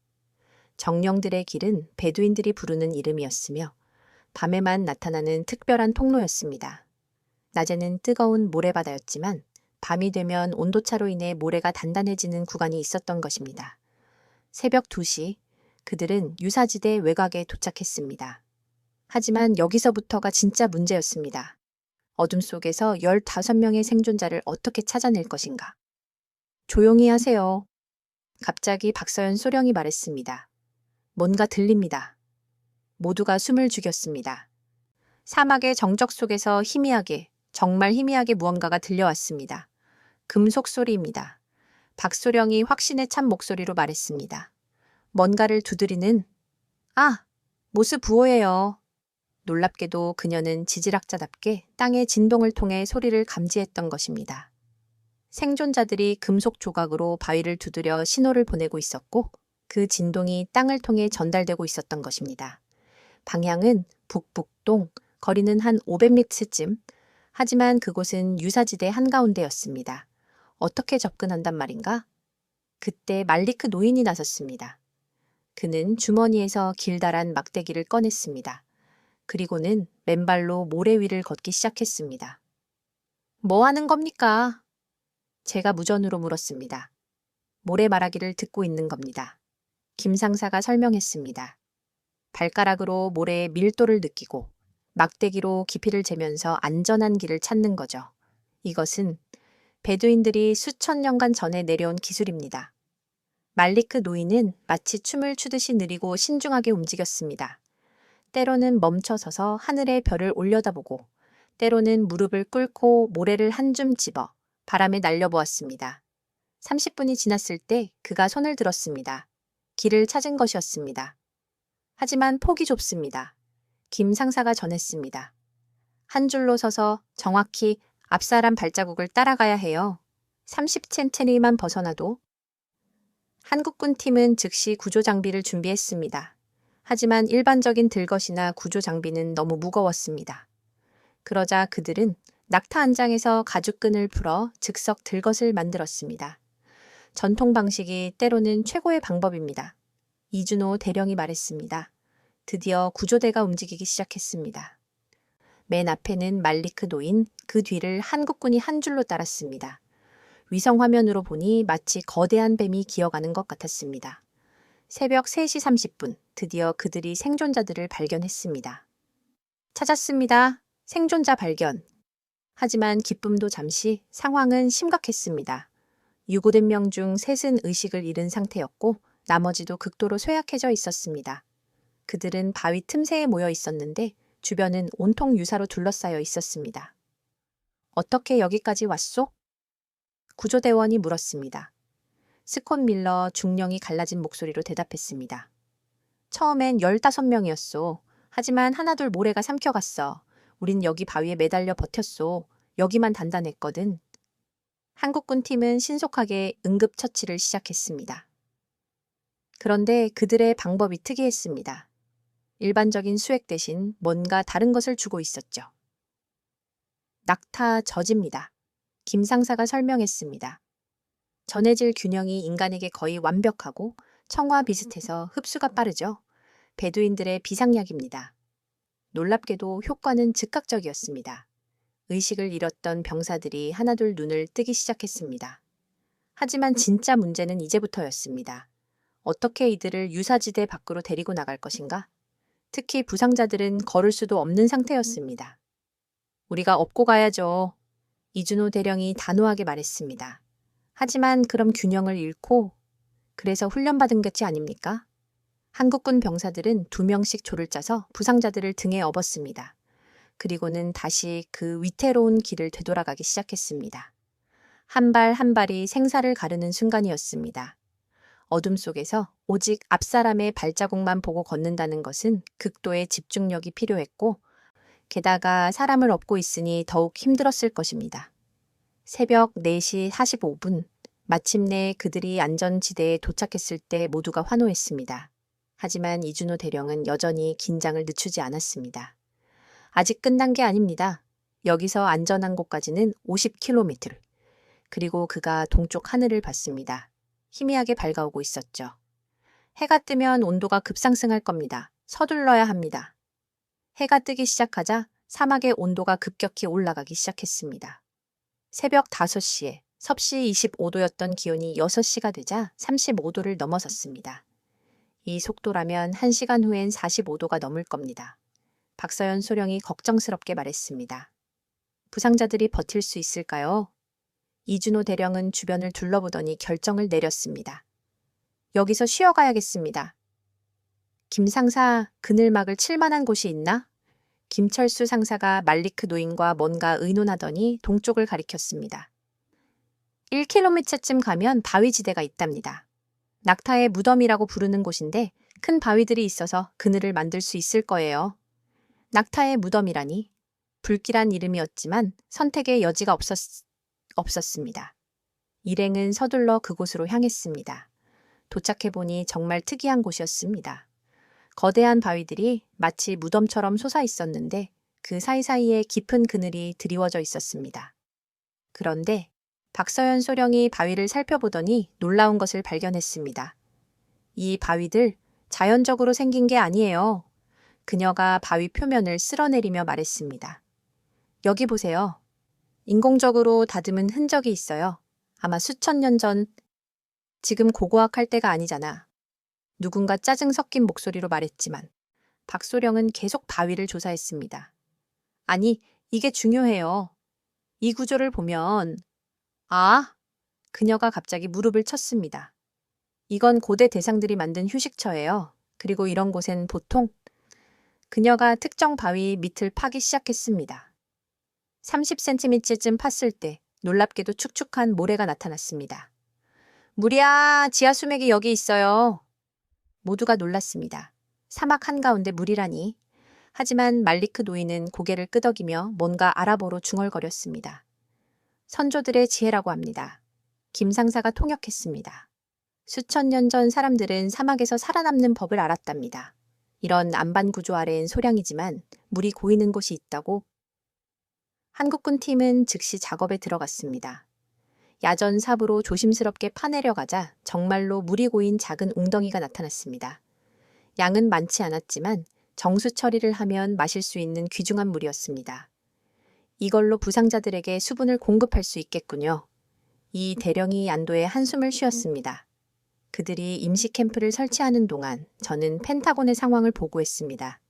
정령들의 길은 베두인들이 부르는 이름이었으며 밤에만 나타나는 특별한 통로였습니다. 낮에는 뜨거운 모래바다였지만 밤이 되면 온도차로 인해 모래가 단단해지는 구간이 있었던 것입니다. 새벽 2시 그들은 유사지대 외곽에 도착했습니다. 하지만 여기서부터가 진짜 문제였습니다. 어둠 속에서 15명의 생존자를 어떻게 찾아낼 것인가? 조용히 하세요. 갑자기 박서연 소령이 말했습니다. 뭔가 들립니다. 모두가 숨을 죽였습니다. 사막의 정적 속에서 희미하게, 정말 희미하게 무언가가 들려왔습니다. 금속 소리입니다. 박소령이 확신에 찬 목소리로 말했습니다. 뭔가를 두드리는 모스 부호예요. 놀랍게도 그녀는 지질학자답게 땅의 진동을 통해 소리를 감지했던 것입니다. 생존자들이 금속 조각으로 바위를 두드려 신호를 보내고 있었고 그 진동이 땅을 통해 전달되고 있었던 것입니다. 방향은 북북동, 거리는 한 500m쯤, 하지만 그곳은 유사지대 한가운데였습니다. 어떻게 접근한단 말인가? 그때 말리크 노인이 나섰습니다. 그는 주머니에서 길다란 막대기를 꺼냈습니다. 그리고는 맨발로 모래 위를 걷기 시작했습니다. 뭐 하는 겁니까? 제가 무전으로 물었습니다. 모래말하기를 듣고 있는 겁니다. 김 상사가 설명했습니다. 발가락으로 모래의 밀도를 느끼고 막대기로 깊이를 재면서 안전한 길을 찾는 거죠. 이것은 베두인들이 수천 년간 전에 내려온 기술입니다. 말리크 노인은 마치 춤을 추듯이 느리고 신중하게 움직였습니다. 때로는 멈춰서서 하늘의 별을 올려다보고 때로는 무릎을 꿇고 모래를 한 줌 집어 바람에 날려보았습니다. 30분이 지났을 때 그가 손을 들었습니다. 길을 찾은 것이었습니다. 하지만 폭이 좁습니다. 김 상사가 전했습니다. 한 줄로 서서 정확히 앞사람 발자국을 따라가야 해요. 30cm만 벗어나도. 한국군 팀은 즉시 구조 장비를 준비했습니다. 하지만 일반적인 들것이나 구조 장비는 너무 무거웠습니다. 그러자 그들은 낙타 한 장에서 가죽끈을 풀어 즉석 들것을 만들었습니다. 전통 방식이 때로는 최고의 방법입니다. 이준호 대령이 말했습니다. 드디어 구조대가 움직이기 시작했습니다. 맨 앞에는 말리크 노인, 그 뒤를 한국군이 한 줄로 따랐습니다. 위성 화면으로 보니 마치 거대한 뱀이 기어가는 것 같았습니다. 새벽 3시 30분, 드디어 그들이 생존자들을 발견했습니다. 찾았습니다. 생존자 발견. 하지만 기쁨도 잠시 상황은 심각했습니다. 유고된 명 중 셋은 의식을 잃은 상태였고 나머지도 극도로 쇠약해져 있었습니다. 그들은 바위 틈새에 모여 있었는데 주변은 온통 유사로 둘러싸여 있었습니다. 어떻게 여기까지 왔소? 구조대원이 물었습니다. 스콧 밀러 중령이 갈라진 목소리로 대답했습니다. 처음엔 15명이었소. 하지만 하나둘 모래가 삼켜갔어. 우린 여기 바위에 매달려 버텼소. 여기만 단단했거든. 한국군 팀은 신속하게 응급처치를 시작했습니다. 그런데 그들의 방법이 특이했습니다. 일반적인 수액 대신 뭔가 다른 것을 주고 있었죠. 낙타 저지입니다. 김 상사가 설명했습니다. 전해질 균형이 인간에게 거의 완벽하고 청과 비슷해서 흡수가 빠르죠. 베두인들의 비상약입니다. 놀랍게도 효과는 즉각적이었습니다. 의식을 잃었던 병사들이 하나둘 눈을 뜨기 시작했습니다. 하지만 진짜 문제는 이제부터였습니다. 어떻게 이들을 유사지대 밖으로 데리고 나갈 것인가? 특히 부상자들은 걸을 수도 없는 상태였습니다. 우리가 업고 가야죠. 이준호 대령이 단호하게 말했습니다. 하지만 그럼 균형을 잃고 그래서 훈련받은 것이 아닙니까? 한국군 병사들은 2명씩 조를 짜서 부상자들을 등에 업었습니다. 그리고는 다시 그 위태로운 길을 되돌아가기 시작했습니다. 한 발 한 발이 생사를 가르는 순간이었습니다. 어둠 속에서 오직 앞사람의 발자국만 보고 걷는다는 것은 극도의 집중력이 필요했고 게다가 사람을 업고 있으니 더욱 힘들었을 것입니다. 새벽 4시 45분 마침내 그들이 안전지대에 도착했을 때 모두가 환호했습니다. 하지만 이준호 대령은 여전히 긴장을 늦추지 않았습니다. 아직 끝난 게 아닙니다. 여기서 안전한 곳까지는 50km. 그리고 그가 동쪽 하늘을 봤습니다. 희미하게 밝아오고 있었죠. 해가 뜨면 온도가 급상승할 겁니다. 서둘러야 합니다. 해가 뜨기 시작하자 사막의 온도가 급격히 올라가기 시작했습니다. 새벽 5시에 섭씨 25도였던 기온이 6시가 되자 35도를 넘어섰습니다. 이 속도라면 1시간 후엔 45도가 넘을 겁니다. 박서연 소령이 걱정스럽게 말했습니다. 부상자들이 버틸 수 있을까요? 이준호 대령은 주변을 둘러보더니 결정을 내렸습니다. 여기서 쉬어가야겠습니다. 김 상사, 그늘막을 칠 만한 곳이 있나? 김철수 상사가 말리크 노인과 뭔가 의논하더니 동쪽을 가리켰습니다. 1km쯤 가면 바위지대가 있답니다. 낙타의 무덤이라고 부르는 곳인데 큰 바위들이 있어서 그늘을 만들 수 있을 거예요. 낙타의 무덤이라니 불길한 이름이었지만 선택의 여지가 없었습니다. 일행은 서둘러 그곳으로 향했습니다. 도착해보니 정말 특이한 곳이었습니다. 거대한 바위들이 마치 무덤처럼 솟아 있었는데 그 사이사이에 깊은 그늘이 드리워져 있었습니다. 그런데 박서연 소령이 바위를 살펴보더니 놀라운 것을 발견했습니다. 이 바위들 자연적으로 생긴 게 아니에요. 그녀가 바위 표면을 쓸어내리며 말했습니다. 여기 보세요. 인공적으로 다듬은 흔적이 있어요. 아마 수천 년 전, 지금 고고학할 때가 아니잖아. 누군가 짜증 섞인 목소리로 말했지만 박소령은 계속 바위를 조사했습니다. 아니, 이게 중요해요. 이 구조를 보면 그녀가 갑자기 무릎을 쳤습니다. 이건 고대 대상들이 만든 휴식처예요. 그리고 이런 곳엔 보통 그녀가 특정 바위 밑을 파기 시작했습니다. 30cm쯤 팠을 때 놀랍게도 축축한 모래가 나타났습니다. 물이야, 지하 수맥이 여기 있어요. 모두가 놀랐습니다. 사막 한가운데 물이라니. 하지만 말리크 노인은 고개를 끄덕이며 뭔가 알아보러 중얼거렸습니다. 선조들의 지혜라고 합니다. 김 상사가 통역했습니다. 수천 년 전 사람들은 사막에서 살아남는 법을 알았답니다. 이런 안반 구조 아래엔 소량이지만 물이 고이는 곳이 있다고. 한국군 팀은 즉시 작업에 들어갔습니다. 야전삽으로 조심스럽게 파내려가자 정말로 물이 고인 작은 웅덩이가 나타났습니다. 양은 많지 않았지만 정수 처리를 하면 마실 수 있는 귀중한 물이었습니다. 이걸로 부상자들에게 수분을 공급할 수 있겠군요. 이 대령이 안도의 한숨을 쉬었습니다. 그들이 임시 캠프를 설치하는 동안 저는 펜타곤의 상황을 보고했습니다.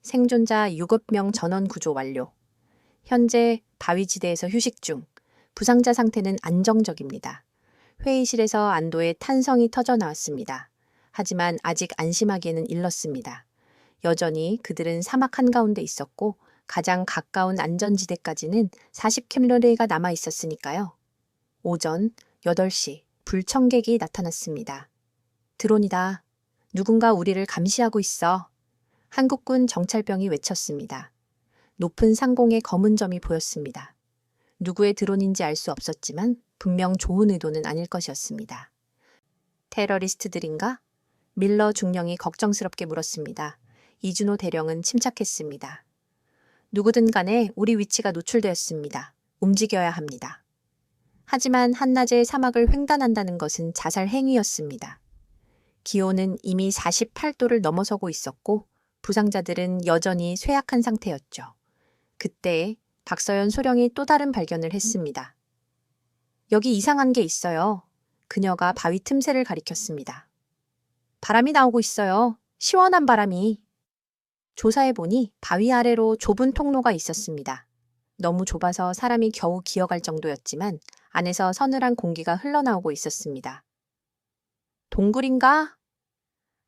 생존자 6명 전원 구조 완료. 현재 바위지대에서 휴식 중. 부상자 상태는 안정적입니다. 회의실에서 안도의 탄성이 터져 나왔습니다. 하지만 아직 안심하기에는 일렀습니다. 여전히 그들은 사막 한가운데 있었고 가장 가까운 안전지대까지는 40킬로미터가 남아 있었으니까요. 오전 8시 불청객이 나타났습니다. 드론이다. 누군가 우리를 감시하고 있어. 한국군 정찰병이 외쳤습니다. 높은 상공에 검은 점이 보였습니다. 누구의 드론인지 알 수 없었지만 분명 좋은 의도는 아닐 것이었습니다. 테러리스트들인가? 밀러 중령이 걱정스럽게 물었습니다. 이준호 대령은 침착했습니다. 누구든 간에 우리 위치가 노출되었습니다. 움직여야 합니다. 하지만 한낮에 사막을 횡단한다는 것은 자살 행위였습니다. 기온은 이미 48도를 넘어서고 있었고 부상자들은 여전히 쇠약한 상태였죠. 그때 박서연 소령이 또 다른 발견을 했습니다. 여기 이상한 게 있어요. 그녀가 바위 틈새를 가리켰습니다. 바람이 나오고 있어요. 시원한 바람이. 조사해보니 바위 아래로 좁은 통로가 있었습니다. 너무 좁아서 사람이 겨우 기어갈 정도였지만 안에서 서늘한 공기가 흘러나오고 있었습니다. 동굴인가?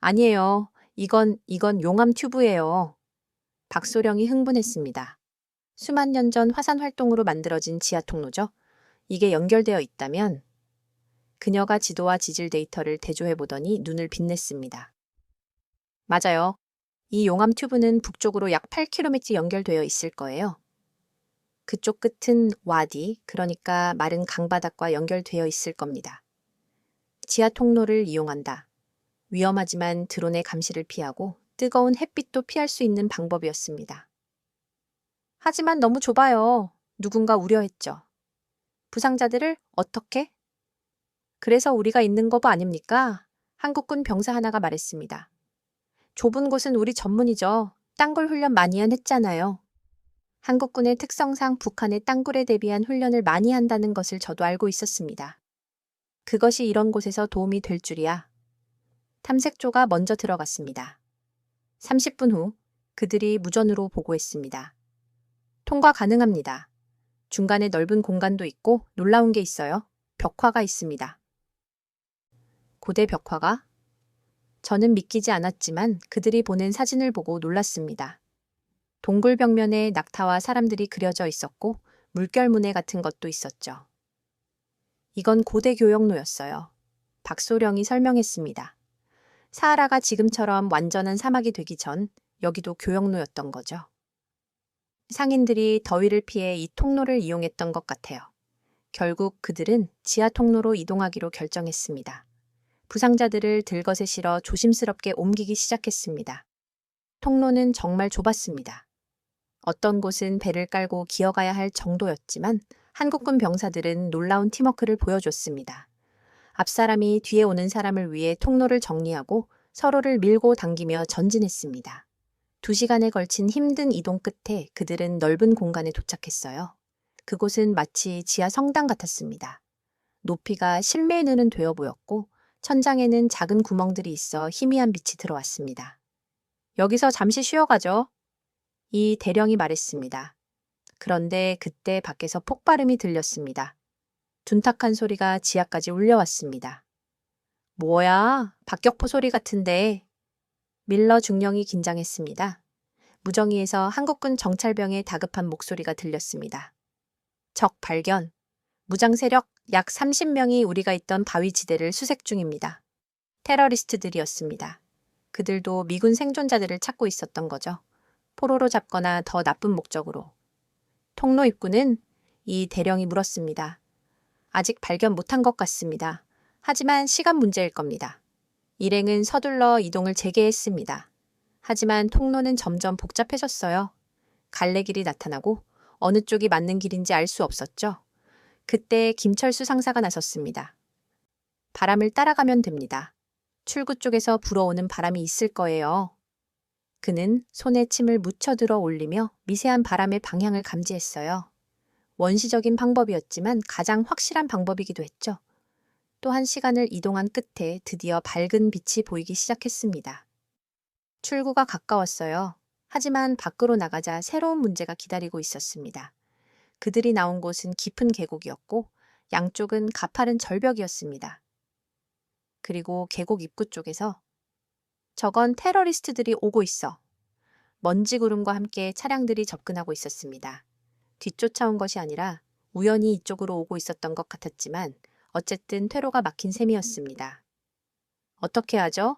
아니에요. 이건 용암 튜브예요. 박소령이 흥분했습니다. 수만 년 전 화산 활동으로 만들어진 지하 통로죠. 이게 연결되어 있다면 그녀가 지도와 지질 데이터를 대조해 보더니 눈을 빛냈습니다. 맞아요. 이 용암 튜브는 북쪽으로 약 8km 연결되어 있을 거예요. 그쪽 끝은 와디, 그러니까 마른 강바닥과 연결되어 있을 겁니다. 지하 통로를 이용한다. 위험하지만 드론의 감시를 피하고 뜨거운 햇빛도 피할 수 있는 방법이었습니다. 하지만 너무 좁아요. 누군가 우려했죠. 부상자들을 어떻게? 그래서 우리가 있는 거 아닙니까? 한국군 병사 하나가 말했습니다. 좁은 곳은 우리 전문이죠. 땅굴 훈련 많이 했잖아요. 한국군의 특성상 북한의 땅굴에 대비한 훈련을 많이 한다는 것을 저도 알고 있었습니다. 그것이 이런 곳에서 도움이 될 줄이야. 탐색조가 먼저 들어갔습니다. 30분 후 그들이 무전으로 보고했습니다. 통과 가능합니다. 중간에 넓은 공간도 있고 놀라운 게 있어요. 벽화가 있습니다. 고대 벽화가? 저는 믿기지 않았지만 그들이 보낸 사진을 보고 놀랐습니다. 동굴 벽면에 낙타와 사람들이 그려져 있었고 물결무늬 같은 것도 있었죠. 이건 고대 교역로였어요. 박소령이 설명했습니다. 사하라가 지금처럼 완전한 사막이 되기 전 여기도 교역로였던 거죠. 상인들이 더위를 피해 이 통로를 이용했던 것 같아요. 결국 그들은 지하 통로로 이동하기로 결정했습니다. 부상자들을 들것에 실어 조심스럽게 옮기기 시작했습니다. 통로는 정말 좁았습니다. 어떤 곳은 배를 깔고 기어가야 할 정도였지만 한국군 병사들은 놀라운 팀워크를 보여줬습니다. 앞사람이 뒤에 오는 사람을 위해 통로를 정리하고 서로를 밀고 당기며 전진했습니다. 2시간에 걸친 힘든 이동 끝에 그들은 넓은 공간에 도착했어요. 그곳은 마치 지하 성당 같았습니다. 높이가 실매의 눈은 되어 보였고 천장에는 작은 구멍들이 있어 희미한 빛이 들어왔습니다. 여기서 잠시 쉬어가죠. 이 대령이 말했습니다. 그런데 그때 밖에서 폭발음이 들렸습니다. 둔탁한 소리가 지하까지 울려왔습니다. 뭐야? 박격포 소리 같은데. 밀러 중령이 긴장했습니다. 무정위에서 한국군 정찰병의 다급한 목소리가 들렸습니다. 적 발견. 무장 세력 약 30명이 우리가 있던 바위 지대를 수색 중입니다. 테러리스트들이었습니다. 그들도 미군 생존자들을 찾고 있었던 거죠. 포로로 잡거나 더 나쁜 목적으로. 통로 입구는? 이 대령이 물었습니다. 아직 발견 못한 것 같습니다. 하지만 시간 문제일 겁니다. 일행은 서둘러 이동을 재개했습니다. 하지만 통로는 점점 복잡해졌어요. 갈래길이 나타나고 어느 쪽이 맞는 길인지 알 수 없었죠. 그때 김철수 상사가 나섰습니다. 바람을 따라가면 됩니다. 출구 쪽에서 불어오는 바람이 있을 거예요. 그는 손에 침을 묻혀들어 올리며 미세한 바람의 방향을 감지했어요. 원시적인 방법이었지만 가장 확실한 방법이기도 했죠. 또 1시간을 이동한 끝에 드디어 밝은 빛이 보이기 시작했습니다. 출구가 가까웠어요. 하지만 밖으로 나가자 새로운 문제가 기다리고 있었습니다. 그들이 나온 곳은 깊은 계곡이었고 양쪽은 가파른 절벽이었습니다. 그리고 계곡 입구 쪽에서 저건 테러리스트들이 오고 있어. 먼지 구름과 함께 차량들이 접근하고 있었습니다. 뒤쫓아온 것이 아니라 우연히 이쪽으로 오고 있었던 것 같았지만 어쨌든 퇴로가 막힌 셈이었습니다. 어떻게 하죠?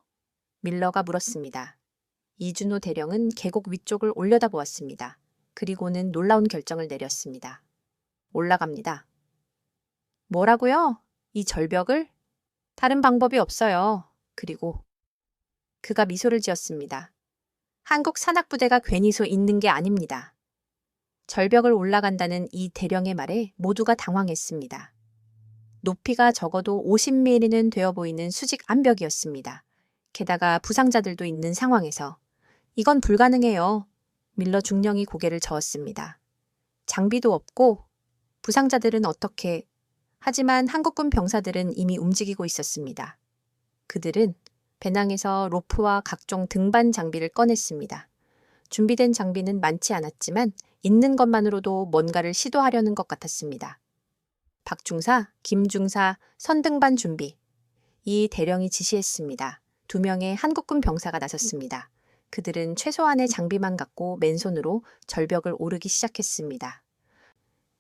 밀러가 물었습니다. 이준호 대령은 계곡 위쪽을 올려다보았습니다. 그리고는 놀라운 결정을 내렸습니다. 올라갑니다. 뭐라고요? 이 절벽을? 다른 방법이 없어요. 그리고 그가 미소를 지었습니다. 한국 산악부대가 괜히 서 있는 게 아닙니다. 절벽을 올라간다는 이 대령의 말에 모두가 당황했습니다. 높이가 적어도 50mm는 되어 보이는 수직 암벽이었습니다. 게다가 부상자들도 있는 상황에서 이건 불가능해요. 밀러 중령이 고개를 저었습니다. 장비도 없고 부상자들은 어떻게... 하지만 한국군 병사들은 이미 움직이고 있었습니다. 그들은 배낭에서 로프와 각종 등반 장비를 꺼냈습니다. 준비된 장비는 많지 않았지만 있는 것만으로도 뭔가를 시도하려는 것 같았습니다. 박중사, 김중사, 선등반 준비. 이 대령이 지시했습니다. 2명의 한국군 병사가 나섰습니다. 그들은 최소한의 장비만 갖고 맨손으로 절벽을 오르기 시작했습니다.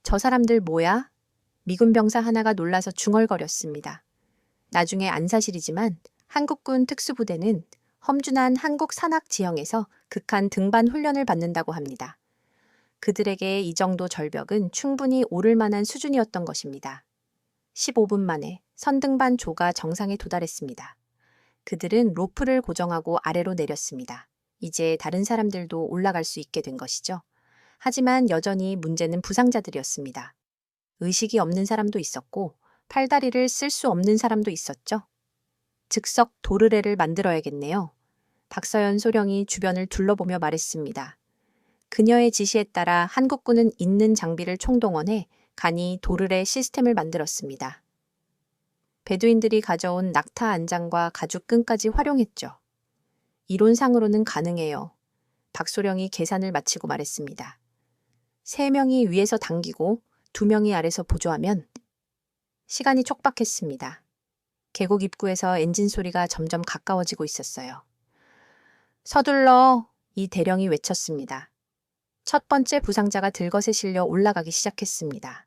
저 사람들 뭐야? 미군 병사 하나가 놀라서 중얼거렸습니다. 나중에 안사실이지만 한국군 특수부대는 험준한 한국 산악 지형에서 극한 등반 훈련을 받는다고 합니다. 그들에게 이 정도 절벽은 충분히 오를 만한 수준이었던 것입니다. 15분 만에 선등반 조가 정상에 도달했습니다. 그들은 로프를 고정하고 아래로 내렸습니다. 이제 다른 사람들도 올라갈 수 있게 된 것이죠. 하지만 여전히 문제는 부상자들이었습니다. 의식이 없는 사람도 있었고 팔다리를 쓸 수 없는 사람도 있었죠. 즉석 도르래를 만들어야겠네요. 박서연 소령이 주변을 둘러보며 말했습니다. 그녀의 지시에 따라 한국군은 있는 장비를 총동원해 간이 도르래 시스템을 만들었습니다. 베두인들이 가져온 낙타 안장과 가죽끈까지 활용했죠. 이론상으로는 가능해요. 박소령이 계산을 마치고 말했습니다. 3명이 위에서 당기고 2명이 아래서 보조하면 시간이 촉박했습니다. 계곡 입구에서 엔진 소리가 점점 가까워지고 있었어요. 서둘러! 이 대령이 외쳤습니다. 첫 번째 부상자가 들것에 실려 올라가기 시작했습니다.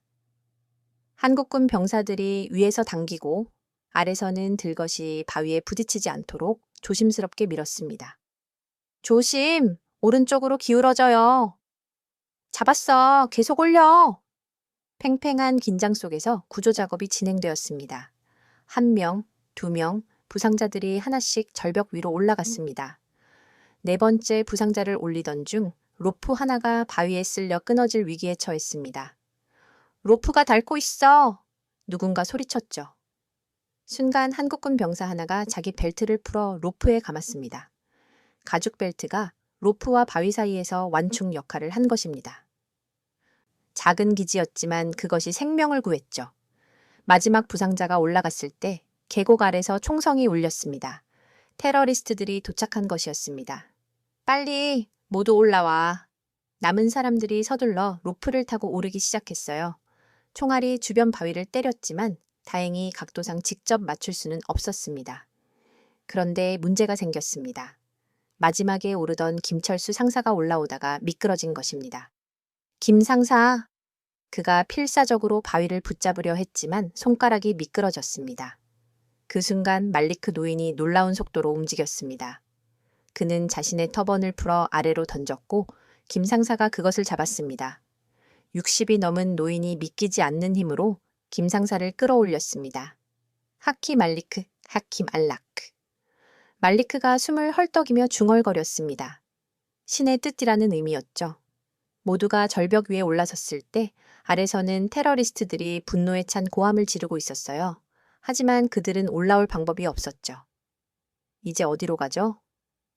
한국군 병사들이 위에서 당기고 아래서는 들것이 바위에 부딪히지 않도록 조심스럽게 밀었습니다. 조심! 오른쪽으로 기울어져요. 잡았어! 계속 올려! 팽팽한 긴장 속에서 구조 작업이 진행되었습니다. 1명, 2명, 부상자들이 하나씩 절벽 위로 올라갔습니다. 4번째 부상자를 올리던 중 로프 하나가 바위에 쓸려 끊어질 위기에 처했습니다. 로프가 닳고 있어! 누군가 소리쳤죠. 순간 한국군 병사 하나가 자기 벨트를 풀어 로프에 감았습니다. 가죽 벨트가 로프와 바위 사이에서 완충 역할을 한 것입니다. 작은 기지였지만 그것이 생명을 구했죠. 마지막 부상자가 올라갔을 때 계곡 아래서 총성이 울렸습니다. 테러리스트들이 도착한 것이었습니다. 빨리 모두 올라와. 남은 사람들이 서둘러 로프를 타고 오르기 시작했어요. 총알이 주변 바위를 때렸지만 다행히 각도상 직접 맞출 수는 없었습니다. 그런데 문제가 생겼습니다. 마지막에 오르던 김철수 상사가 올라오다가 미끄러진 것입니다. 김 상사, 그가 필사적으로 바위를 붙잡으려 했지만 손가락이 미끄러졌습니다. 그 순간 말리크 노인이 놀라운 속도로 움직였습니다. 그는 자신의 터번을 풀어 아래로 던졌고 김 상사가 그것을 잡았습니다. 60이 넘은 노인이 믿기지 않는 힘으로 김 상사를 끌어올렸습니다. 하키 말리크, 하키 말라크. 말리크가 숨을 헐떡이며 중얼거렸습니다. 신의 뜻이라는 의미였죠. 모두가 절벽 위에 올라섰을 때 아래서는 테러리스트들이 분노에 찬 고함을 지르고 있었어요. 하지만 그들은 올라올 방법이 없었죠. 이제 어디로 가죠?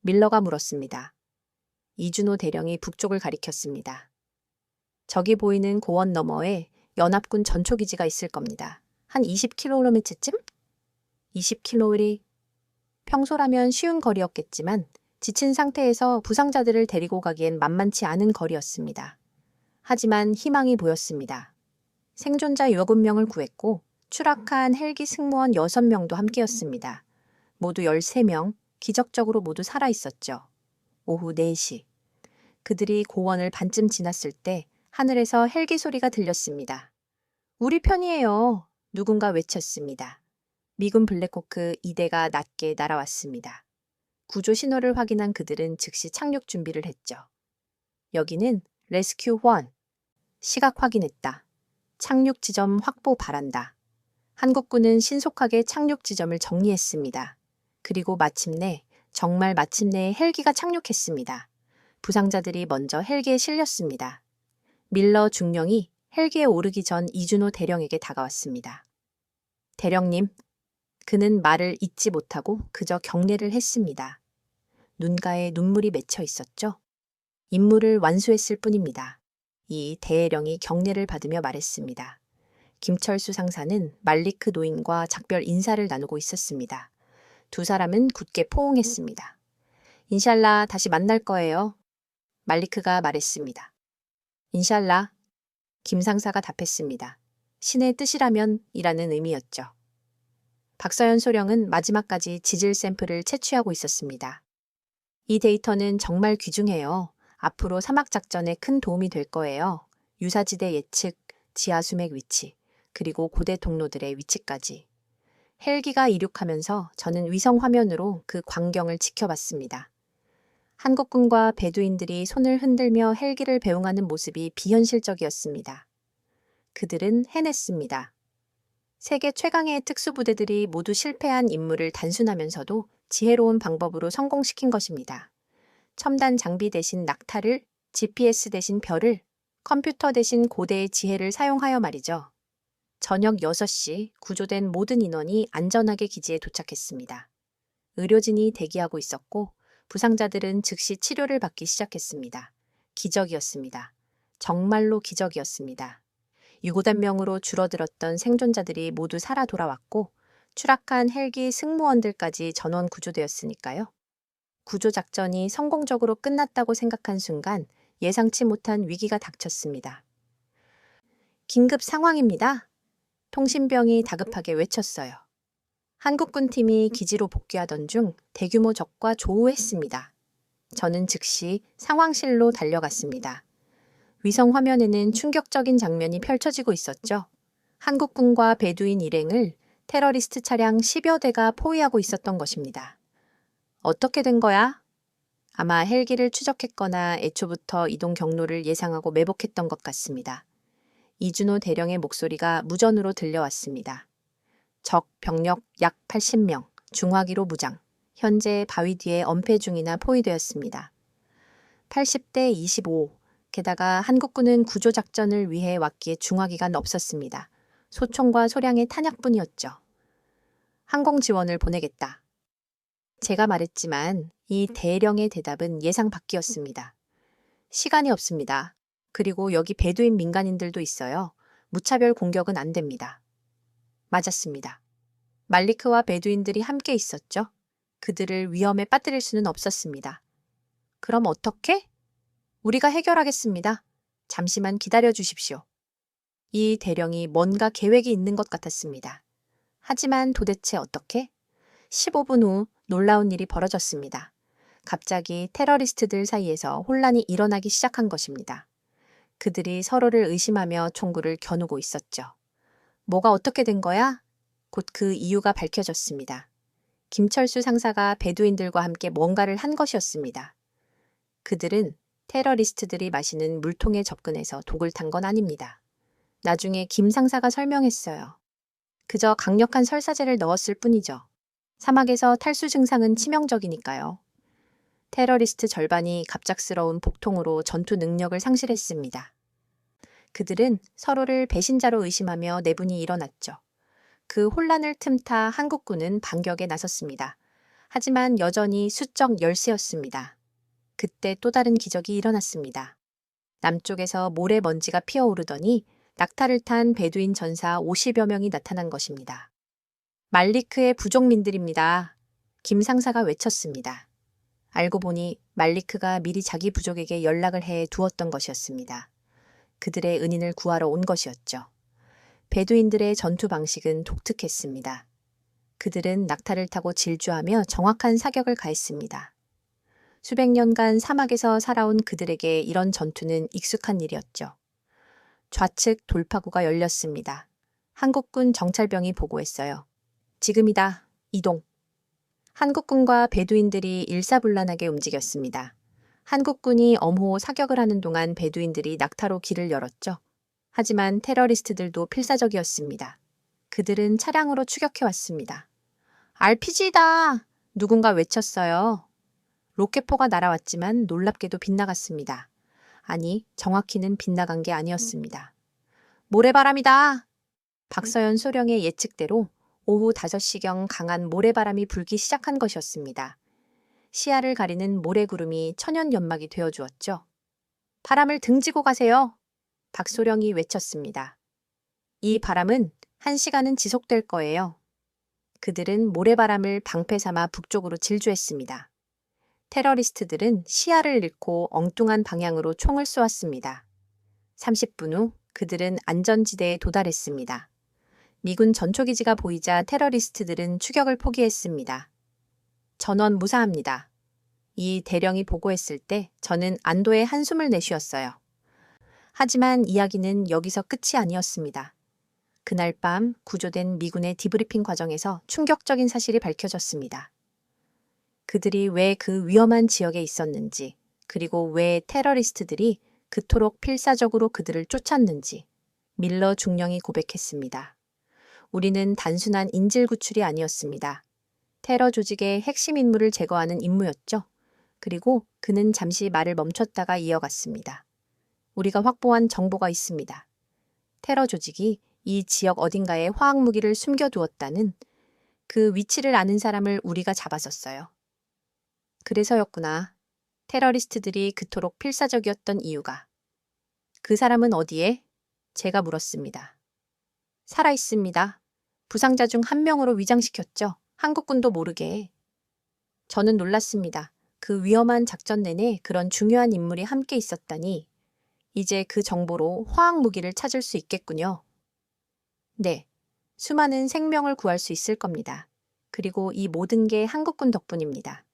밀러가 물었습니다. 이준호 대령이 북쪽을 가리켰습니다. 저기 보이는 고원 너머에 연합군 전초기지가 있을 겁니다. 한 20km쯤? 20km이 평소라면 쉬운 거리였겠지만 지친 상태에서 부상자들을 데리고 가기엔 만만치 않은 거리였습니다. 하지만 희망이 보였습니다. 생존자 7명을 구했고 추락한 헬기 승무원 6명도 함께였습니다. 모두 13명, 기적적으로 모두 살아있었죠. 오후 4시. 그들이 고원을 반쯤 지났을 때 하늘에서 헬기 소리가 들렸습니다. 우리 편이에요. 누군가 외쳤습니다. 미군 블랙호크 2대가 낮게 날아왔습니다. 구조 신호를 확인한 그들은 즉시 착륙 준비를 했죠. 여기는 레스큐 1. 시각 확인했다. 착륙 지점 확보 바란다. 한국군은 신속하게 착륙 지점을 정리했습니다. 그리고 마침내, 정말 마침내 헬기가 착륙했습니다. 부상자들이 먼저 헬기에 실렸습니다. 밀러 중령이 헬기에 오르기 전 이준호 대령에게 다가왔습니다. 대령님, 그는 말을 잇지 못하고 그저 경례를 했습니다. 눈가에 눈물이 맺혀 있었죠. 임무를 완수했을 뿐입니다. 이 대령이 경례를 받으며 말했습니다. 김철수 상사는 말리크 노인과 작별 인사를 나누고 있었습니다. 두 사람은 굳게 포옹했습니다. 인샬라 다시 만날 거예요. 말리크가 말했습니다. 인샬라. 김 상사가 답했습니다. 신의 뜻이라면 이라는 의미였죠. 박서연 소령은 마지막까지 지질 샘플을 채취하고 있었습니다. 이 데이터는 정말 귀중해요. 앞으로 사막작전에 큰 도움이 될 거예요. 유사지대 예측, 지하수맥 위치, 그리고 고대 통로들의 위치까지. 헬기가 이륙하면서 저는 위성 화면으로 그 광경을 지켜봤습니다. 한국군과 베두인들이 손을 흔들며 헬기를 배웅하는 모습이 비현실적이었습니다. 그들은 해냈습니다. 세계 최강의 특수부대들이 모두 실패한 임무를 단순하면서도 지혜로운 방법으로 성공시킨 것입니다. 첨단 장비 대신 낙타를, GPS 대신 별을, 컴퓨터 대신 고대의 지혜를 사용하여 말이죠. 저녁 6시 구조된 모든 인원이 안전하게 기지에 도착했습니다. 의료진이 대기하고 있었고 부상자들은 즉시 치료를 받기 시작했습니다. 기적이었습니다. 정말로 기적이었습니다. 6~5명으로 줄어들었던 생존자들이 모두 살아 돌아왔고 추락한 헬기 승무원들까지 전원 구조되었으니까요. 구조작전이 성공적으로 끝났다고 생각한 순간 예상치 못한 위기가 닥쳤습니다. 긴급 상황입니다. 통신병이 다급하게 외쳤어요. 한국군 팀이 기지로 복귀하던 중 대규모 적과 조우했습니다. 저는 즉시 상황실로 달려갔습니다. 위성 화면에는 충격적인 장면이 펼쳐지고 있었죠. 한국군과 베두인 일행을 테러리스트 차량 10여 대가 포위하고 있었던 것입니다. 어떻게 된 거야? 아마 헬기를 추적했거나 애초부터 이동 경로를 예상하고 매복했던 것 같습니다. 이준호 대령의 목소리가 무전으로 들려왔습니다. 적 병력 약 80명, 중화기로 무장. 현재 바위 뒤에 엄폐 중이나 포위되었습니다. 80대 25. 게다가 한국군은 구조작전을 위해 왔기에 중화기가 없었습니다. 소총과 소량의 탄약뿐이었죠. 항공 지원을 보내겠다. 제가 말했지만 이 대령의 대답은 예상 밖이었습니다. 시간이 없습니다. 그리고 여기 베두인 민간인들도 있어요. 무차별 공격은 안 됩니다. 맞았습니다. 말리크와 베두인들이 함께 있었죠. 그들을 위험에 빠뜨릴 수는 없었습니다. 그럼 어떻게? 우리가 해결하겠습니다. 잠시만 기다려 주십시오. 이 대령이 뭔가 계획이 있는 것 같았습니다. 하지만 도대체 어떻게? 15분 후 놀라운 일이 벌어졌습니다. 갑자기 테러리스트들 사이에서 혼란이 일어나기 시작한 것입니다. 그들이 서로를 의심하며 총구를 겨누고 있었죠. 뭐가 어떻게 된 거야? 곧 그 이유가 밝혀졌습니다. 김철수 상사가 베두인들과 함께 뭔가를 한 것이었습니다. 그들은 테러리스트들이 마시는 물통에 접근해서 독을 탄 건 아닙니다. 나중에 김 상사가 설명했어요. 그저 강력한 설사제를 넣었을 뿐이죠. 사막에서 탈수 증상은 치명적이니까요. 테러리스트 절반이 갑작스러운 복통으로 전투 능력을 상실했습니다. 그들은 서로를 배신자로 의심하며 내분이 일어났죠. 그 혼란을 틈타 한국군은 반격에 나섰습니다. 하지만 여전히 수적 열세였습니다. 그때 또 다른 기적이 일어났습니다. 남쪽에서 모래먼지가 피어오르더니 낙타를 탄 베두인 전사 50여 명이 나타난 것입니다. 말리크의 부족민들입니다. 김 상사가 외쳤습니다. 알고 보니 말리크가 미리 자기 부족에게 연락을 해 두었던 것이었습니다. 그들의 은인을 구하러 온 것이었죠. 베두인들의 전투 방식은 독특했습니다. 그들은 낙타를 타고 질주하며 정확한 사격을 가했습니다. 수백 년간 사막에서 살아온 그들에게 이런 전투는 익숙한 일이었죠. 좌측 돌파구가 열렸습니다. 한국군 정찰병이 보고했어요. 지금이다. 이동. 한국군과 베두인들이 일사불란하게 움직였습니다. 한국군이 엄호 사격을 하는 동안 베두인들이 낙타로 길을 열었죠. 하지만 테러리스트들도 필사적이었습니다. 그들은 차량으로 추격해왔습니다. RPG다! 누군가 외쳤어요. 로켓포가 날아왔지만 놀랍게도 빗나갔습니다. 아니, 정확히는 빗나간 게 아니었습니다. 모래바람이다! 박서연 소령의 예측대로 오후 5시경 강한 모래바람이 불기 시작한 것이었습니다. 시야를 가리는 모래구름이 천연 연막이 되어주었죠. 바람을 등지고 가세요. 박소령이 외쳤습니다. 이 바람은 1시간은 지속될 거예요. 그들은 모래바람을 방패 삼아 북쪽으로 질주했습니다. 테러리스트들은 시야를 잃고 엉뚱한 방향으로 총을 쏘았습니다. 30분 후 그들은 안전지대에 도달했습니다. 미군 전초기지가 보이자 테러리스트들은 추격을 포기했습니다. 전원 무사합니다. 이 대령이 보고했을 때 저는 안도의 한숨을 내쉬었어요. 하지만 이야기는 여기서 끝이 아니었습니다. 그날 밤 구조된 미군의 디브리핑 과정에서 충격적인 사실이 밝혀졌습니다. 그들이 왜 그 위험한 지역에 있었는지, 그리고 왜 테러리스트들이 그토록 필사적으로 그들을 쫓았는지 밀러 중령이 고백했습니다. 우리는 단순한 인질 구출이 아니었습니다. 테러 조직의 핵심 인물을 제거하는 임무였죠. 그리고 그는 잠시 말을 멈췄다가 이어갔습니다. 우리가 확보한 정보가 있습니다. 테러 조직이 이 지역 어딘가에 화학무기를 숨겨두었다는 그 위치를 아는 사람을 우리가 잡았었어요. 그래서였구나. 테러리스트들이 그토록 필사적이었던 이유가. 그 사람은 어디에? 제가 물었습니다. 살아 있습니다. 부상자 중 한 명으로 위장시켰죠. 한국군도 모르게. 저는 놀랐습니다. 그 위험한 작전 내내 그런 중요한 인물이 함께 있었다니. 이제 그 정보로 화학무기를 찾을 수 있겠군요. 네, 수많은 생명을 구할 수 있을 겁니다. 그리고 이 모든 게 한국군 덕분입니다.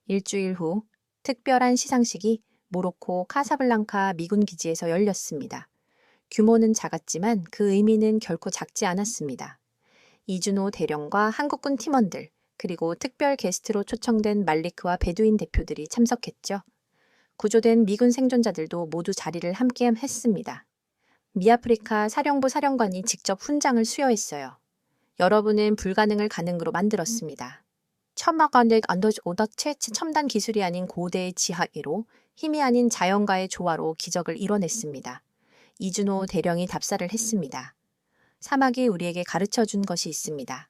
일주일 후 특별한 시상식이 모로코 카사블랑카 미군 기지에서 열렸습니다. 규모는 작았지만 그 의미는 결코 작지 않았습니다. 이준호 대령과 한국군 팀원들, 그리고 특별 게스트로 초청된 말리크와 베두인 대표들이 참석했죠. 구조된 미군 생존자들도 모두 자리를 함께 했습니다. 미아프리카 사령부 사령관이 직접 훈장을 수여했어요. 여러분은 불가능을 가능으로 만들었습니다. 천막안덱 안더즈 오덕 최치 첨단 기술이 아닌 고대의 지하기로 힘이 아닌 자연과의 조화로 기적을 이뤄냈습니다. 이준호 대령이 답사를 했습니다. 사막이 우리에게 가르쳐 준 것이 있습니다.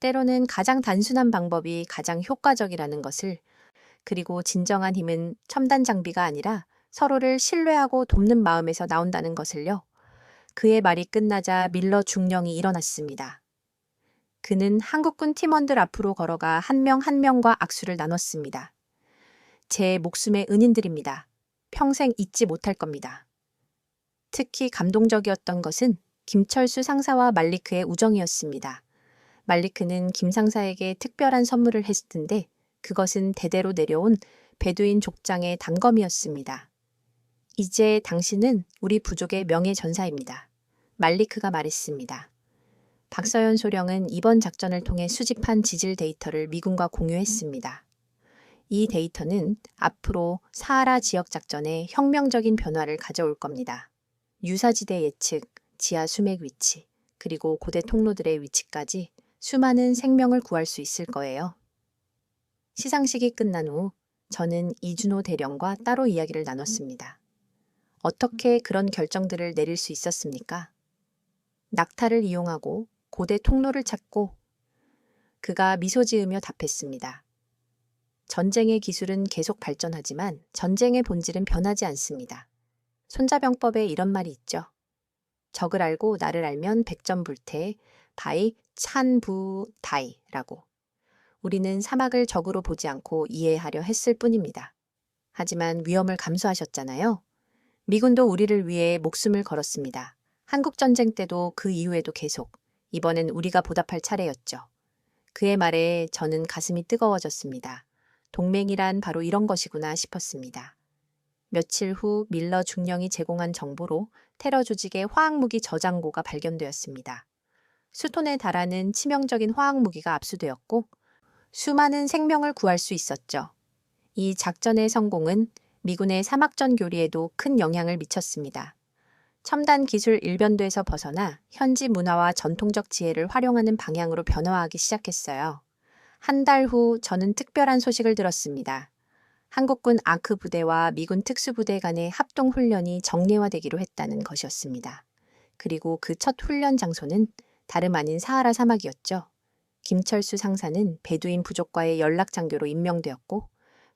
때로는 가장 단순한 방법이 가장 효과적이라는 것을, 그리고 진정한 힘은 첨단 장비가 아니라 서로를 신뢰하고 돕는 마음에서 나온다는 것을요. 그의 말이 끝나자 밀러 중령이 일어났습니다. 그는 한국군 팀원들 앞으로 걸어가 한 명 한 명과 악수를 나눴습니다. 제 목숨의 은인들입니다. 평생 잊지 못할 겁니다. 특히 감동적이었던 것은 김철수 상사와 말리크의 우정이었습니다. 말리크는 김 상사에게 특별한 선물을 했을 텐데 그것은 대대로 내려온 베두인 족장의 단검이었습니다. 이제 당신은 우리 부족의 명예전사입니다. 말리크가 말했습니다. 박서연 소령은 이번 작전을 통해 수집한 지질 데이터를 미군과 공유했습니다. 이 데이터는 앞으로 사하라 지역 작전에 혁명적인 변화를 가져올 겁니다. 유사지대 예측, 지하 수맥 위치, 그리고 고대 통로들의 위치까지 수많은 생명을 구할 수 있을 거예요. 시상식이 끝난 후 저는 이준호 대령과 따로 이야기를 나눴습니다. 어떻게 그런 결정들을 내릴 수 있었습니까? 낙타를 이용하고 고대 통로를 찾고. 그가 미소 지으며 답했습니다. 전쟁의 기술은 계속 발전하지만 전쟁의 본질은 변하지 않습니다. 손자병법에 이런 말이 있죠. 적을 알고 나를 알면 백전불태, 바이 찬부다이라고. 우리는 사막을 적으로 보지 않고 이해하려 했을 뿐입니다. 하지만 위험을 감수하셨잖아요. 미군도 우리를 위해 목숨을 걸었습니다. 한국전쟁 때도 그 이후에도 계속, 이번엔 우리가 보답할 차례였죠. 그의 말에 저는 가슴이 뜨거워졌습니다. 동맹이란 바로 이런 것이구나 싶었습니다. 며칠 후 밀러 중령이 제공한 정보로 테러 조직의 화학무기 저장고가 발견되었습니다. 수톤에 달하는 치명적인 화학무기가 압수되었고 수많은 생명을 구할 수 있었죠. 이 작전의 성공은 미군의 사막전 교리에도 큰 영향을 미쳤습니다. 첨단 기술 일변도에서 벗어나 현지 문화와 전통적 지혜를 활용하는 방향으로 변화하기 시작했어요. 한 달 후 저는 특별한 소식을 들었습니다. 한국군 아크 부대와 미군 특수부대 간의 합동 훈련이 정례화되기로 했다는 것이었습니다. 그리고 그 첫 훈련 장소는 다름 아닌 사하라 사막이었죠. 김철수 상사는 베두인 부족과의 연락 장교로 임명되었고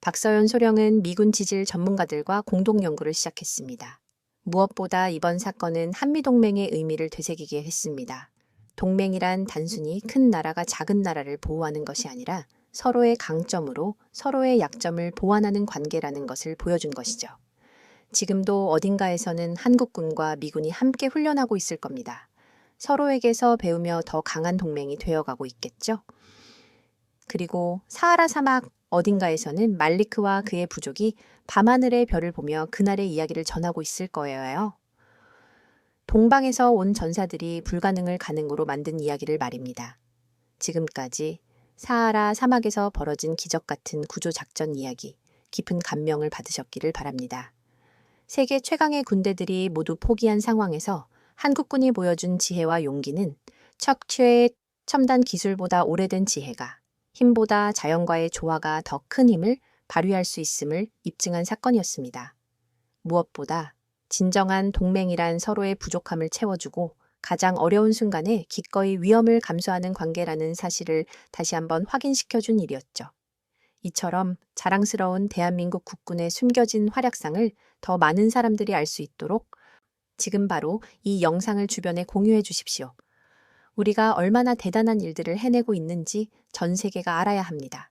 박서연 소령은 미군 지질 전문가들과 공동 연구를 시작했습니다. 무엇보다 이번 사건은 한미동맹의 의미를 되새기게 했습니다. 동맹이란 단순히 큰 나라가 작은 나라를 보호하는 것이 아니라 서로의 강점으로 서로의 약점을 보완하는 관계라는 것을 보여준 것이죠. 지금도 어딘가에서는 한국군과 미군이 함께 훈련하고 있을 겁니다. 서로에게서 배우며 더 강한 동맹이 되어가고 있겠죠. 그리고 사하라 사막 어딘가에서는 말리크와 그의 부족이 밤하늘의 별을 보며 그날의 이야기를 전하고 있을 거예요. 동방에서 온 전사들이 불가능을 가능으로 만든 이야기를 말입니다. 지금까지 사하라 사막에서 벌어진 기적 같은 구조작전 이야기, 깊은 감명을 받으셨기를 바랍니다. 세계 최강의 군대들이 모두 포기한 상황에서 한국군이 보여준 지혜와 용기는 척추의 첨단 기술보다 오래된 지혜가 힘보다 자연과의 조화가 더 큰 힘을 발휘할 수 있음을 입증한 사건이었습니다. 무엇보다 진정한 동맹이란 서로의 부족함을 채워주고 가장 어려운 순간에 기꺼이 위험을 감수하는 관계라는 사실을 다시 한번 확인시켜준 일이었죠. 이처럼 자랑스러운 대한민국 국군의 숨겨진 활약상을 더 많은 사람들이 알 수 있도록 지금 바로 이 영상을 주변에 공유해 주십시오. 우리가 얼마나 대단한 일들을 해내고 있는지 전 세계가 알아야 합니다.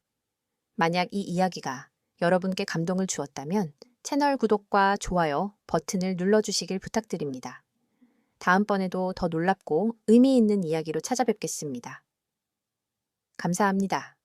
만약 이 이야기가 여러분께 감동을 주었다면 채널 구독과 좋아요 버튼을 눌러주시길 부탁드립니다. 다음번에도 더 놀랍고 의미 있는 이야기로 찾아뵙겠습니다. 감사합니다.